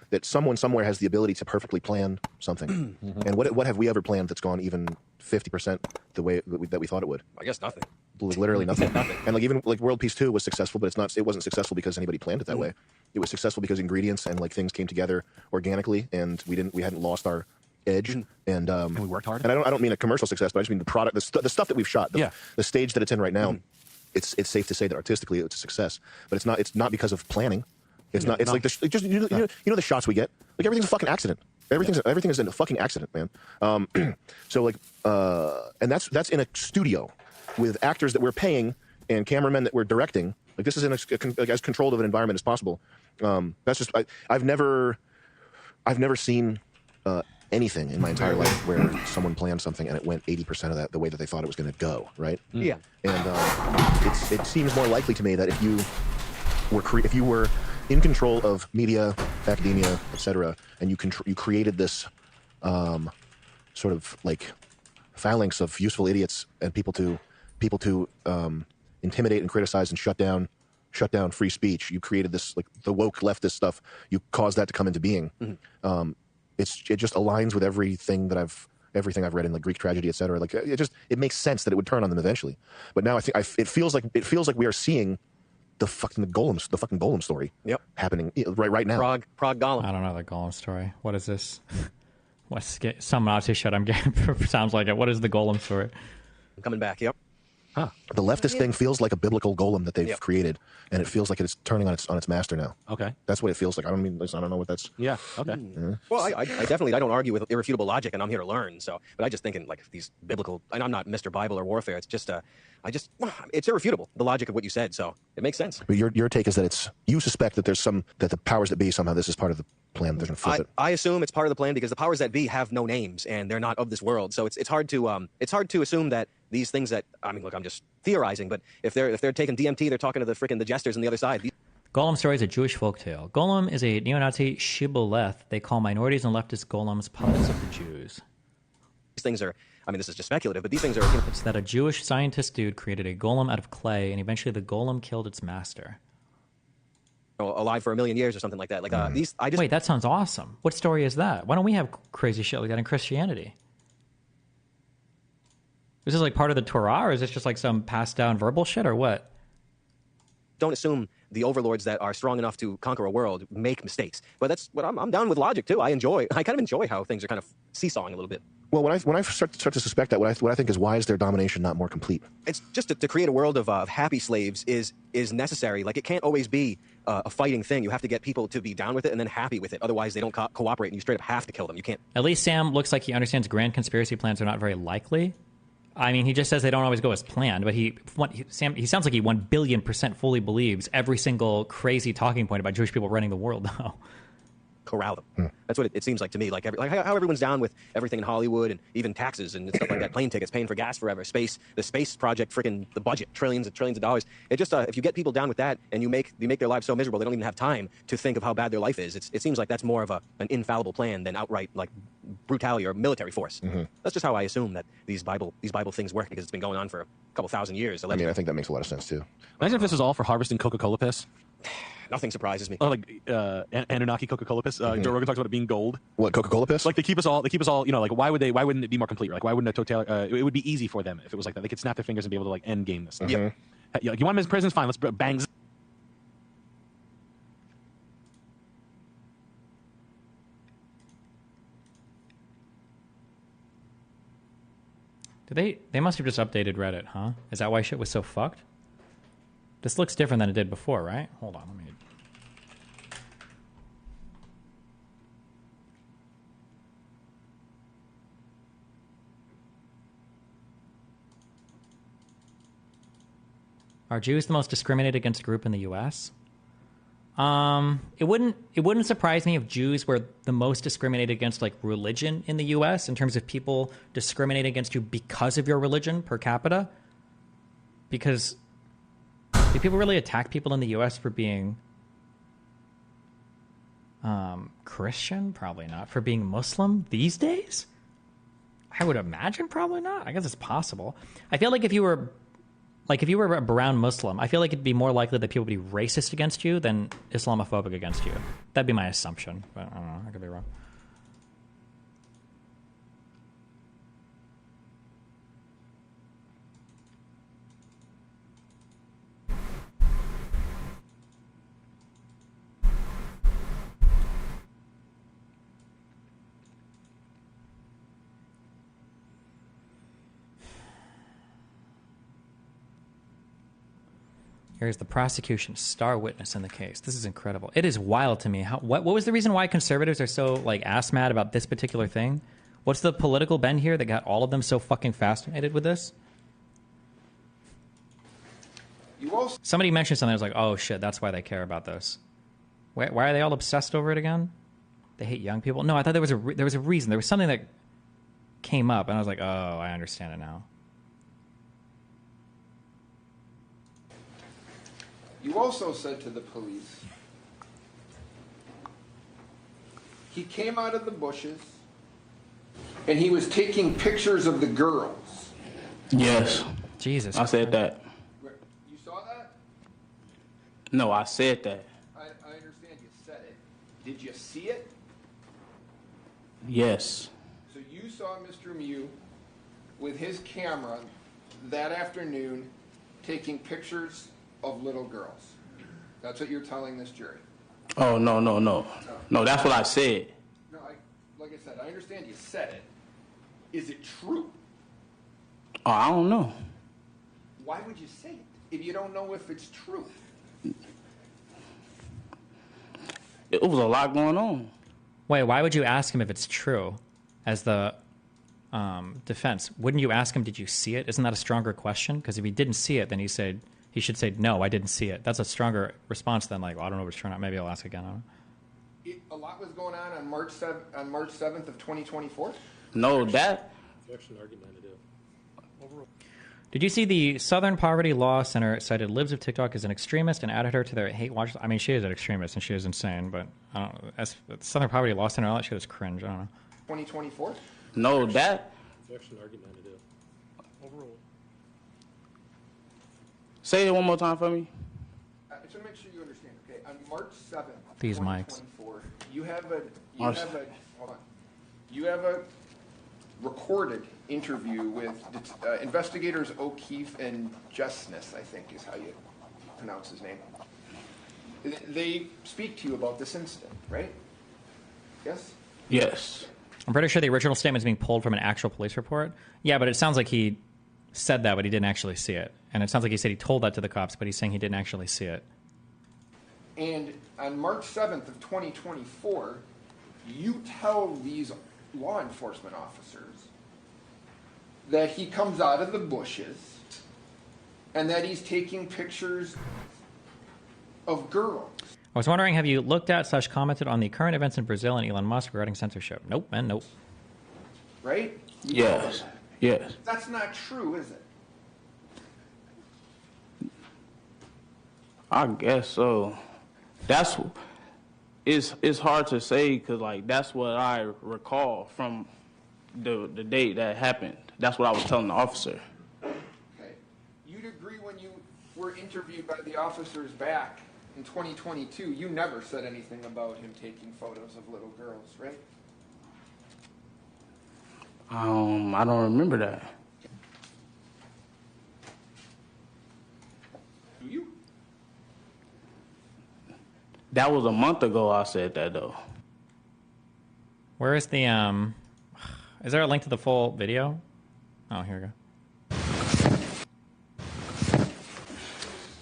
that someone somewhere has the ability to perfectly plan something. And what have we ever planned that's gone even 50% the way that we thought it would? I guess nothing. Literally nothing. And like even like World Peace 2 was successful, but it wasn't successful because anybody planned it that way. It was successful because ingredients and like things came together organically, and we hadn't lost our edge, and we worked hard. And I don't mean a commercial success, but I just mean the product, the stuff that we've shot, the stage that it's in right now. It's safe to say that artistically it's a success, but it's not because of planning. It's not. It's like you know the shots we get. Like everything's a fucking accident. Everything is a fucking accident, man. So like, and that's in a studio. with actors that we're paying and cameramen that we're directing. Like this is in as controlled of an environment as possible. That's just I've never seen anything in my entire life where someone planned something and it went 80% of that the way that they thought it was going to go, right? Yeah. And it seems more likely to me that if you were in control of media, academia, etc., and you created this sort of like phalanx of useful idiots and people to intimidate and criticize and shut down free speech. You created this, like the woke leftist stuff. You caused that to come into being. Mm-hmm. It just aligns with everything I've read in like Greek tragedy, etc. Like it makes sense that it would turn on them eventually. But now I think it feels like we are seeing the fucking golem story. Yep. Happening right now. Prague Golem. I don't know the Golem story. What is this? What's some Nazi shit I'm getting? Sounds like it. What is the Golem story? I'm coming back. Yep. Huh. The leftist thing feels like a biblical golem that they've created, and it feels like it's turning on its master now. Okay, that's what it feels like. I don't know what that's. Yeah. Okay. Well, I definitely don't argue with irrefutable logic, and I'm here to learn. So, but I just thinking like these biblical, and I'm not Mr. Bible or warfare. It's just it's irrefutable, the logic of what you said. So it makes sense. But your take is that you suspect that that the powers that be somehow this is part of the plan. They're going to flip it. I assume it's part of the plan because the powers that be have no names and they're not of this world. So it's hard to assume that these things that look, I'm just theorizing, but if they're taking DMT, they're talking to the jesters on the other side. Golem story is a Jewish folktale. Golem is a neo-Nazi shibboleth. They call minorities and leftist golems puppets of the Jews. These things are, this is just speculative, but these things are. It's that a Jewish scientist dude created a golem out of clay, and eventually the golem killed its master. Alive for 1 million years or something like that. Like Wait, that sounds awesome. What story is that? Why don't we have crazy shit like that in Christianity? Is this like part of the Torah, or is this just like some passed down verbal shit, or what? Don't assume the overlords that are strong enough to conquer a world make mistakes. But that's what I'm down with logic too. I kind of enjoy how things are kind of seesawing a little bit. Well, when I start to suspect that, what I think is, why is their domination not more complete? It's just to create a world of happy slaves is necessary. Like it can't always be a fighting thing. You have to get people to be down with it and then happy with it. Otherwise, they don't cooperate, and you straight up have to kill them. You can't. At least Sam looks like he understands grand conspiracy plans are not very likely. I mean, he just says they don't always go as planned, but he sounds like he 1 billion% fully believes every single crazy talking point about Jewish people running the world, though. Corral them. That's what it seems like to me. Like how everyone's down with everything in Hollywood and even taxes and stuff like that. Plane tickets, paying for gas forever, the space project, freaking the budget, trillions and trillions of dollars. It just if you get people down with that and you make their lives so miserable they don't even have time to think of how bad their life is. It seems like that's more of an infallible plan than outright like brutality or military force. Mm-hmm. That's just how I assume that these Bible things work, because it's been going on for a couple thousand years. I think that makes a lot of sense too. Imagine if this was all for harvesting Coca-Cola piss. Nothing surprises me. Oh, like Anunnaki Coca-Cola piss. Joe Rogan talks about it being gold. What, Coca-Cola piss? Like they keep us all. Like why wouldn't it be more complete? Like why wouldn't it would be easy for them if it was like that. They could snap their fingers and be able to like end game this. Mm-hmm. Yeah. You want him as president? Fine. Let's bang. They must have just updated Reddit, huh? Is that why shit was so fucked? This looks different than it did before, right? Hold on, let me... Are Jews the most discriminated against group in the U.S.? It wouldn't surprise me if Jews were the most discriminated against, like, religion in the U.S. in terms of people discriminating against you because of your religion per capita. Because do people really attack people in the U.S. for being Christian? Probably not. For being Muslim these days? I would imagine probably not. I guess it's possible. I feel like if you were a brown Muslim, I feel like it'd be more likely that people would be racist against you than Islamophobic against you. That'd be my assumption, but I don't know. I could be wrong. Here's the prosecution's star witness in the case. This is incredible. It is wild to me. What was the reason why conservatives are so like ass mad about this particular thing? What's the political bend here that got all of them so fucking fascinated with this? You also Somebody mentioned something. I was like, oh shit, that's why they care about this. Why are they all obsessed over it again? They hate young people. No, I thought there was a reason. There was something that came up, and I was like, oh, I understand it now. You also said to the police, he came out of the bushes and he was taking pictures of the girls. Yes. Jesus. I said that. You saw that? No, I said that. I understand you said it. Did you see it? Yes. So you saw Mr. Mew with his camera that afternoon taking pictures of little girls. That's what you're telling this jury. Oh, no. No, that's what I said. No, like I said, I understand you said it. Is it true? Oh, I don't know. Why would you say it if you don't know if it's true? It was a lot going on. Wait, why would you ask him if it's true as the defense? Wouldn't you ask him, did you see it? Isn't that a stronger question? Because if he didn't see it, then he should say, no, I didn't see it. That's a stronger response than like, well, I don't know if it's true or not. Maybe I'll ask again. I don't know. A lot was going on March 7th of 2024? No, that... Did you see the Southern Poverty Law Center cited Libs of TikTok as an extremist and added her to their hate watch? I mean, she is an extremist and she is insane, but I don't know. As Southern Poverty Law Center, all that shit is cringe. I don't know. 2024? No, that... Say it one more time for me. Just to make sure you understand, okay? On March 7th, These 2024, you have a recorded interview with investigators O'Keefe and Justness, I think is how you pronounce his name. They speak to you about this incident, right? Yes? Yes. I'm pretty sure the original statement is being pulled from an actual police report. Yeah, but it sounds like he said that, but he didn't actually see it. And it sounds like he said he told that to the cops, but he's saying he didn't actually see it. And on March 7th of 2024, you tell these law enforcement officers that he comes out of the bushes and that he's taking pictures of girls. I was wondering, have you looked at / commented on the current events in Brazil and Elon Musk regarding censorship? Nope, and nope. Right? Yes. Yes. That's not true, is it? I guess so. It's hard to say because like that's what I recall from the date that happened. That's what I was telling the officer. Okay. You'd agree when you were interviewed by the officers back in 2022, you never said anything about him taking photos of little girls, right? I don't remember that. Do you? That was a month ago I said that though. Where is the is there a link to the full video? Oh, here we go.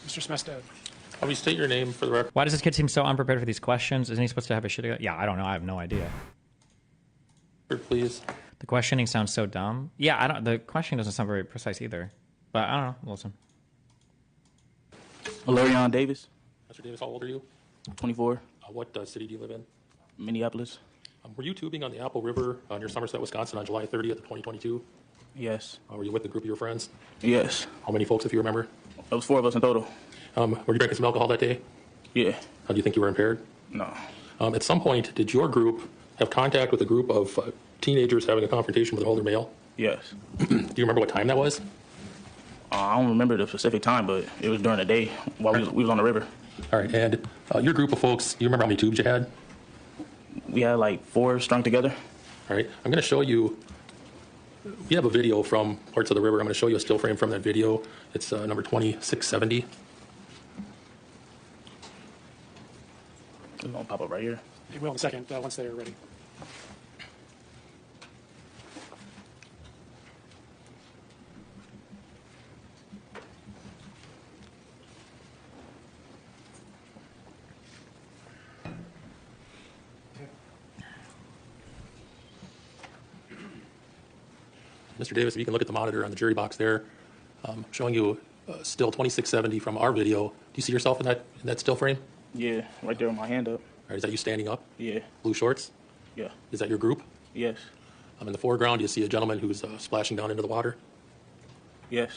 Mr. Smestad. Will you state your name for the record? Why does this kid seem so unprepared for these questions? Isn't he supposed to have his shit together? Yeah, I don't know. I have no idea. Please. The questioning sounds so dumb. Yeah, the questioning doesn't sound very precise either. But I don't know. Listen. Valerian Davis. Mr. Davis, how old are you? 24. What city do you live in? Minneapolis. Were you tubing on the Apple River near Somerset, Wisconsin on July 30th of 2022? Yes. Were you with a group of your friends? Yes. How many folks, if you remember? It was 4 of us in total. Were you drinking some alcohol that day? Yeah. Do you think you were impaired? No. At some point, did your group have contact with a group of teenagers having a confrontation with an older male? Yes. Do you remember what time that was? I don't remember the specific time, but it was during the day while we was on the river. All right, and your group of folks, you remember how many tubes you had? We had like 4 strung together. All right, I'm going to show you. We have a video from parts of the river. I'm going to show you a still frame from that video. It's number 2670. It's going to pop up right here. It will in a second, once they are ready. Mr. Davis, if you can look at the monitor on the jury box there, showing you still 2670 from our video. Do you see yourself in that still frame? Yeah, right there with my hand up. All right, is that you standing up? Yeah. Blue shorts? Yeah. Is that your group? Yes. In the foreground, you see a gentleman who's splashing down into the water. Yes.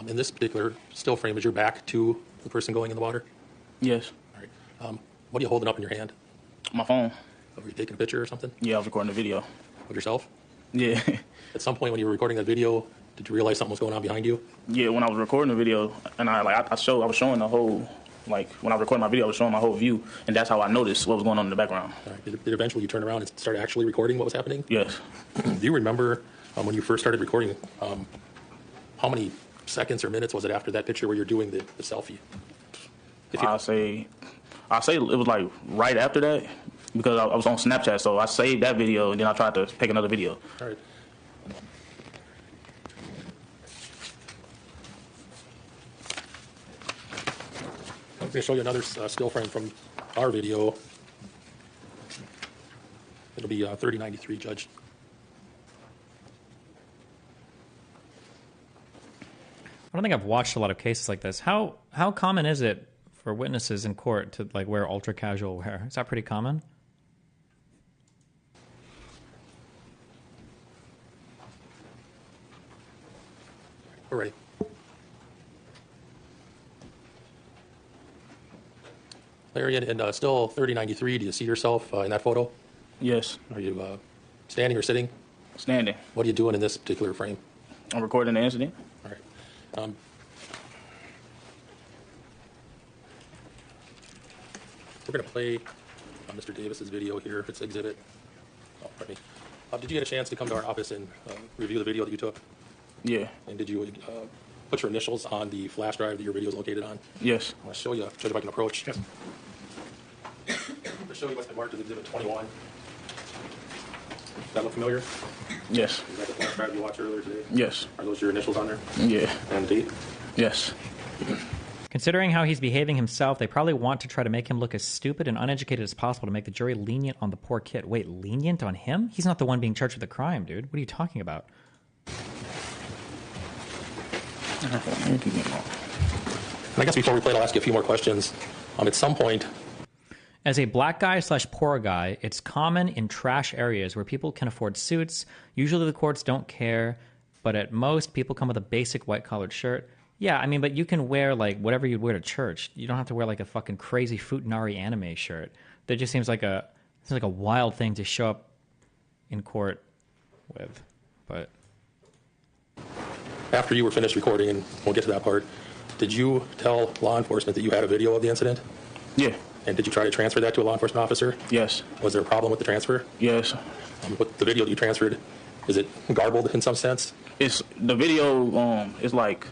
In this particular still frame, is your back to the person going in the water? Yes. All right. What are you holding up in your hand? My phone. Are you taking a picture or something? Yeah, I was recording a video. Of yourself? Yeah. At some point when you were recording that video, did you realize something was going on behind you? Yeah, when I was recording the video, and I was showing the whole, like, when I was recording my video, I was showing my whole view, and that's how I noticed what was going on in the background. All right. Did eventually you turn around and start actually recording what was happening? Yes. Do you remember when you first started recording, how many seconds or minutes was it after that picture where you're doing the selfie? I'll say it was like right after that, because I was on Snapchat, so I saved that video, and then I tried to take another video. All right. I'm going to show you another still frame from our video. It'll be 3093, Judge. I don't think I've watched a lot of cases like this. How common is it for witnesses in court to like wear ultra casual wear? Is that pretty common? All right. Larry, and still 3093, do you see yourself in that photo? Yes. Are you standing or sitting? Standing. What are you doing in this particular frame? I'm recording the incident. All right. We're going to play Mr. Davis's video here. It's exhibit. Oh, pardon me. Did you get a chance to come to our office and review the video that you took? Yeah. And did you put your initials on the flash drive that your video is located on? Yes. I'm going to show you if I can approach. Yes. I'll show you what's been marked as exhibit 21. Does that look familiar? Yes. Is that the flash drive you watched earlier today? Yes. Are those your initials on there? Yeah. And the date? Yes. Considering how he's behaving himself, they probably want to try to make him look as stupid and uneducated as possible to make the jury lenient on the poor kid. Wait, lenient on him? He's not the one being charged with the crime, dude. What are you talking about? And I guess before we play, I'll ask you a few more questions. At some point, as a black guy / poor guy, it's common in trash areas where people can afford suits. Usually the courts don't care, but at most people come with a basic white-collared shirt. Yeah, I mean, but you can wear like whatever you'd wear to church. You don't have to wear like a fucking crazy Futanari anime shirt. That just seems like a wild thing to show up in court with. But after you were finished recording, and we'll get to that part, did you tell law enforcement that you had a video of the incident? Yeah. And did you try to transfer that to a law enforcement officer? Yes. Was there a problem with the transfer? Yes. What the video that you transferred, is it garbled in some sense? It's the video. It's like,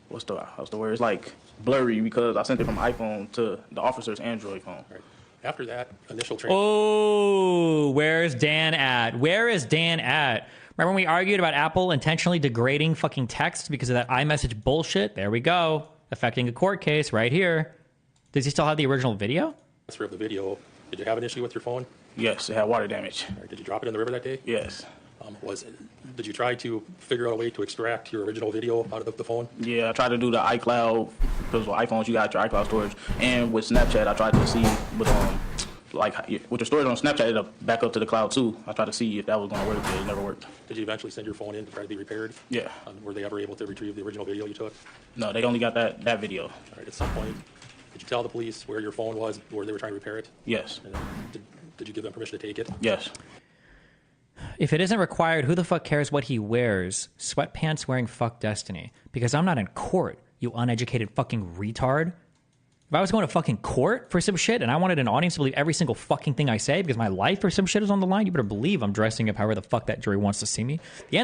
what's the word? It's like blurry because I sent it from iPhone to the officer's Android phone. Right. After that initial transfer. Oh, where's Dan at? Where is Dan at? Remember when we argued about Apple intentionally degrading fucking text because of that iMessage bullshit? There we go. Affecting a court case right here. Does he still have the original video? Transfer of the video. Did you have an issue with your phone? Yes, it had water damage. Right. Did you drop it in the river that day? Yes. Did you try to figure out a way to extract your original video out of the phone? Yeah, I tried to do the iCloud, because with iPhones you got your iCloud storage, and with Snapchat I tried to see with your storage on Snapchat it'll back up to the cloud too. I tried to see if that was going to work, but it never worked. Did you eventually send your phone in to try to be repaired? Yeah. Were they ever able to retrieve the original video you took? No, they only got that video. All right. At some point, did you tell the police where your phone was, where they were trying to repair it? Yes. And did you give them permission to take it? Yes. If it isn't required, who the fuck cares what he wears? Sweatpants wearing fuck Destiny. Because I'm not in court, you uneducated fucking retard. If I was going to fucking court for some shit and I wanted an audience to believe every single fucking thing I say because my life or some shit is on the line, you better believe I'm dressing up however the fuck that jury wants to see me. At the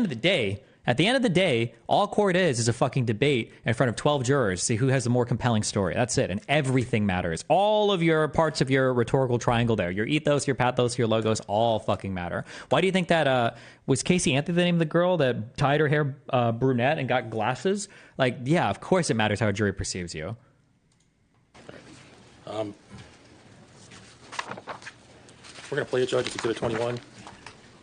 end of the day, all court is a fucking debate in front of 12 jurors to see who has the more compelling story. That's it. And everything matters. All of your parts of your rhetorical triangle there, your ethos, your pathos, your logos, all fucking matter. Why do you think that, was Casey Anthony the name of the girl that tied her hair brunette and got glasses? Like, yeah, of course it matters how a jury perceives you. We're going to play it, Judge. It's Exhibit 21.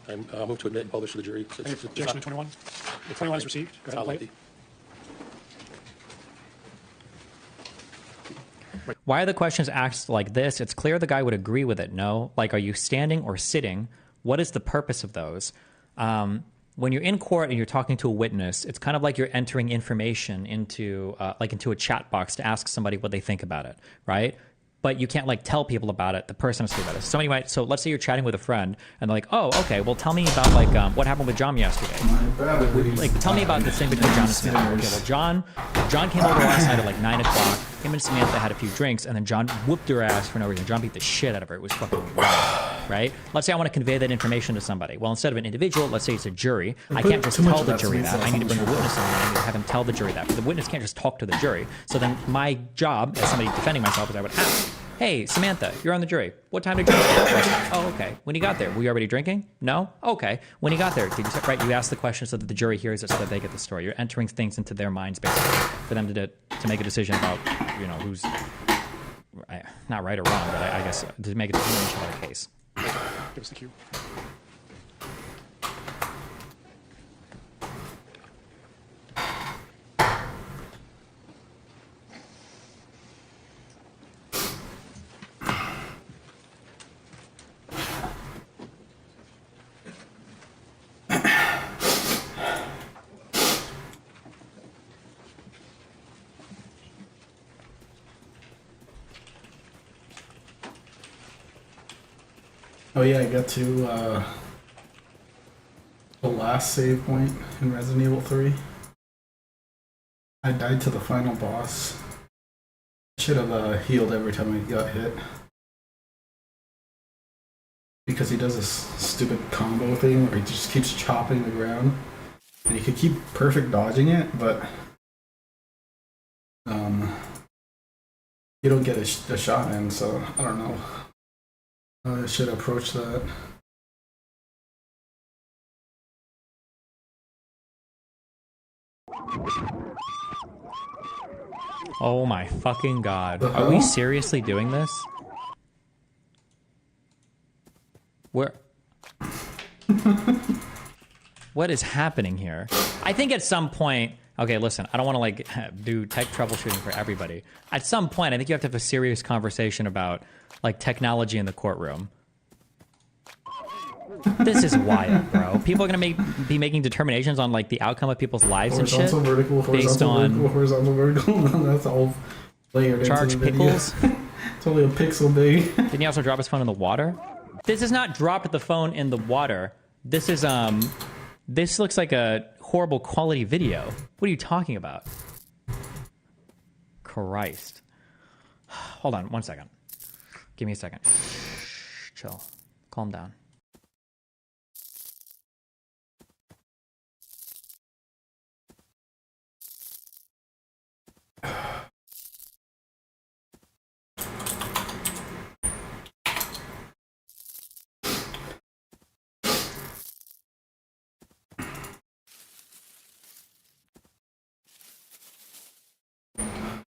I move to admit and publish to the jury. Objection to 21. The 21 is received. Go ahead and play it. Why are the questions asked like this? It's clear the guy would agree with it. No, like, are you standing or sitting? What is the purpose of those? When you're in court and you're talking to a witness, it's kind of like you're entering information into into a chat box to ask somebody what they think about it, right? But you can't like tell people about it. The person has to about it. Somebody might. So let's say you're chatting with a friend, and they're like, "Oh, okay. Well, tell me about like what happened with John yesterday. Like, tell me about the thing between John and Samantha." Okay. Well, John came over last night at like 9 o'clock. Him and Samantha had a few drinks, and then John whooped her ass for no reason. John beat the shit out of her. It was fucking wild, right? Let's say I want to convey that information to somebody. Well, instead of an individual, let's say it's a jury. I can't just tell the jury that. I need to bring a witness in. I need to have him tell the jury that. But the witness can't just talk to the jury. So then my job as somebody defending myself is I would ask, "Hey, Samantha, you're on the jury. What time did you get there?" "Oh, okay. When you got there, were you already drinking?" "No." "Okay. When you got there, did you..." Right? You ask the question so that the jury hears it, so that they get the story. You're entering things into their minds, basically, for them to make a decision about, who's not right or wrong, but I guess to make a determination about a case. Give us the cue. Oh yeah, I got to the last save point in Resident Evil 3. I died to the final boss. Should have healed every time I got hit. Because he does this stupid combo thing where he just keeps chopping the ground. And you could keep perfect dodging it, but you don't get a shot in, so I don't know. I should approach that. Oh my fucking god. Are we seriously doing this? Where? What is happening here? I think at some point, okay, listen, I don't want to like do tech troubleshooting for everybody. At some point, I think you have to have a serious conversation about like technology in the courtroom. This is wild, bro. People are gonna be making determinations on like the outcome of people's lives and shit vertical, based on horizontal, vertical. That's all layered charged into the pickles. It's only a pixel big. Didn't he also drop his phone in the water? This is not drop the phone in the water. This is this looks like a horrible quality video. What are you talking about? Christ. Hold on 1 second. Give me a second. Chill. Calm down.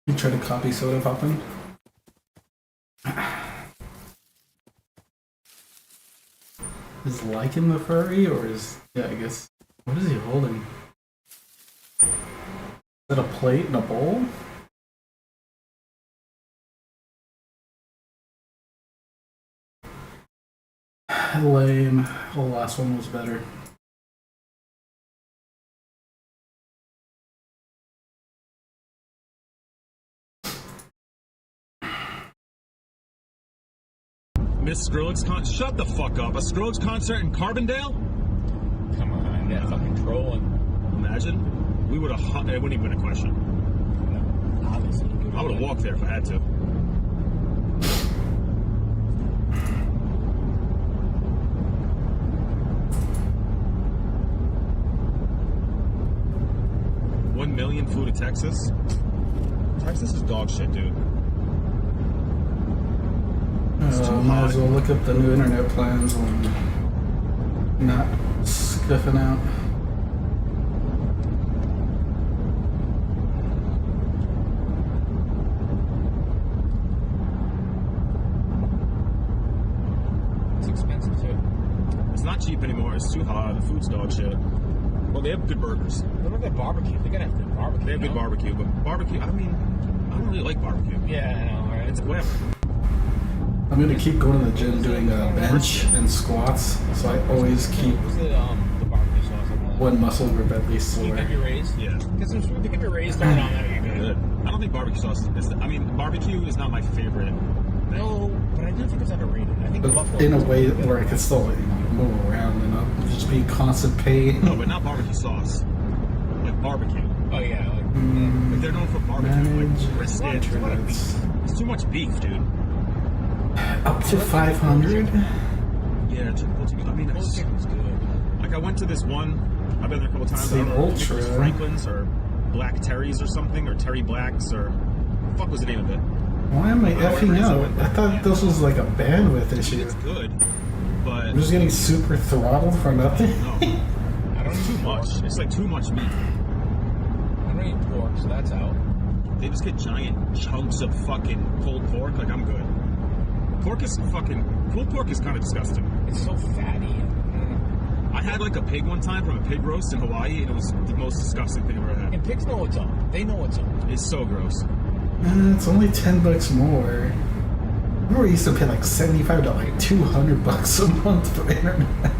You try to copy soda poppin'? Is Lycan the furry, or is... yeah, I guess... what is he holding? Is that a plate and a bowl? Lame. The last one was better. Miss Skrillex shut the fuck up. A Skrillex concert in Carbondale? Come on, yeah, fucking trolling. Imagine. We would have. It wouldn't even been a question. No, obviously. I would have walked there if I had to. $1 million flew to Texas. Texas is dog shit, dude. Might as well look up the new internet plans and not skiffing out. It's expensive too. It's not cheap anymore. It's too hot. The food's dog shit. Well, they have good burgers. What about that barbecue? They gotta have good barbecue. They have good barbecue, but barbecue. I mean, I don't really like barbecue. Yeah, I know, right? it's whatever. I'm gonna keep going to the gym doing bench and squats, so I always keep The barbecue sauce. one muscle group at least sore. Keep your raised? Yeah. Get your raised on there, you're good. I don't think barbecue sauce is, I mean, barbecue is not my favorite. No, but I do think it's underrated. I think buffalo In a way where I can still move around and not just be constant pain. No, but not barbecue sauce. Like barbecue. Oh yeah, like they're known for barbecue. Like brisket. It's too much beef, dude. Up to 500. Yeah, triple chicken. I mean, it's good. Like I went to this one. I've been there a couple times. It's the I don't know if it Ultra. was Franklin's or Black Terry's or something, or Terry Blacks, or what the fuck was the name of it? Why am I effing out? I thought this was like a bandwidth issue. It's good, but I'm just getting super throttled for nothing. No, I don't eat too much. It's like too much meat. I don't eat pork, so that's out. They just get giant chunks of fucking pulled pork. Like I'm good. Pulled pork is kind of disgusting. It's so fatty. I had like a pig one time from a pig roast in Hawaii, and it was the most disgusting thing I've ever had. And pigs know what's up. They know what's up. It's so gross. It's only $10 more. I remember I used to pay like $75 to like $200 a month for internet.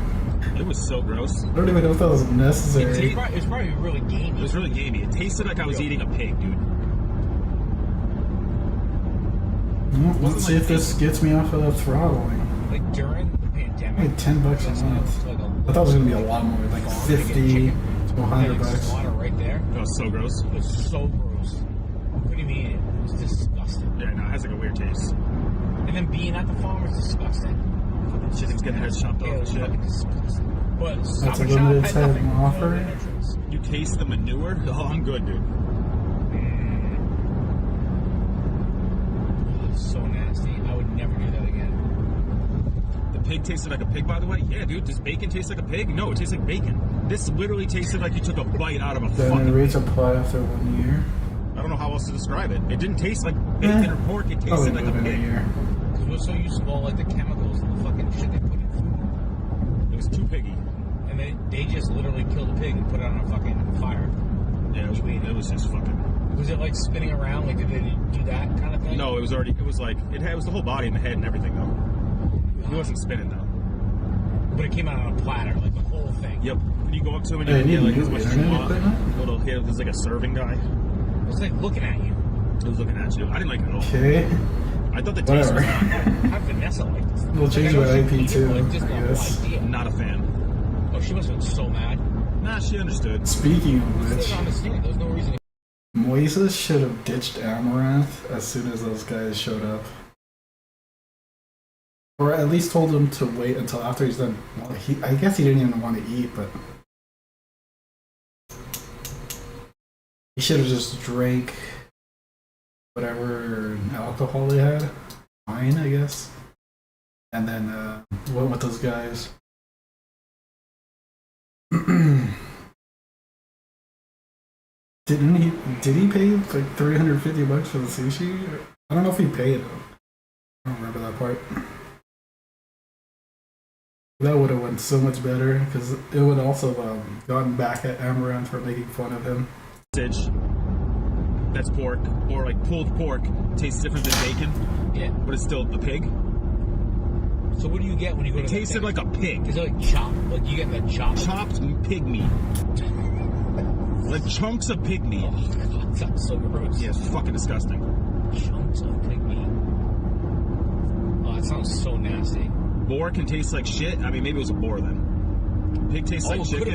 It was so gross. I don't even know if that was necessary. It was probably really gamey. It was really gamey. It tasted like I was eating a pig, dude. Well, let's see if this gets me off of the throttling. Like during the pandemic. I paid $10 a month. I thought it was gonna be a lot more, like 50 to $100. Right there. That was so gross. It was so gross. What do you mean? It was disgusting. Yeah, no, it has like a weird taste. And then being at the farm was disgusting. Chicken's getting heads chopped off and shit. But That's a limited time offer. You taste the manure? Oh, I'm good, dude. So nasty. I would never do that again. The pig tasted like a pig, by the way? Yeah, dude. Does bacon taste like a pig? No, it tastes like bacon. This literally tasted like you took a bite out of a Then fucking rates apply after 1 year. I don't know how else to describe it. It didn't taste like bacon or pork. It tasted like a pig. Because we're so used to all like the chemicals and the fucking shit they put in food. It was too piggy. And they just literally killed a pig and put it on a fucking fire. Yeah, it was just fucking... Was it like spinning around? Like did they do that kind of thing? No, it was already. It was like it was the whole body and the head and everything though. It wasn't spinning though. But it came out on a platter, like the whole thing. Yep. And you go up to him and you get like as much as you want. Little here, there's like a serving guy. It was like looking at you. It was looking at you. I didn't like it at all. Okay. I thought the taste was not good. How Vanessa like this? We'll change my IP too, I guess. Not a fan. Oh, she must have been so mad. Nah, she understood. Speaking of which, On the stand, there was no reason. Moises should have ditched Amaranth as soon as those guys showed up. Or at least told him to wait until after he's done. Well, I guess he didn't even want to eat, but he should have just drank whatever alcohol they had. Wine, I guess. And then went with those guys. Did he pay like $350 for the sushi? I don't know if he paid him. I don't remember that part. That would have went so much better because it would also gotten back at Amaranth for making fun of him. That's pork, or like pulled pork tastes different than bacon. Yeah, but it's still a pig. So what do you get when you go to? It tasted like a pig. Is it like chopped? Like you get the chopped pig meat. Like chunks of pig meat. Oh, God, that's so gross. Yeah, it's fucking disgusting. Chunks of pig meat. Oh, that sounds so nasty. Boar can taste like shit. I mean, maybe it was a boar then. Pig tastes like shit.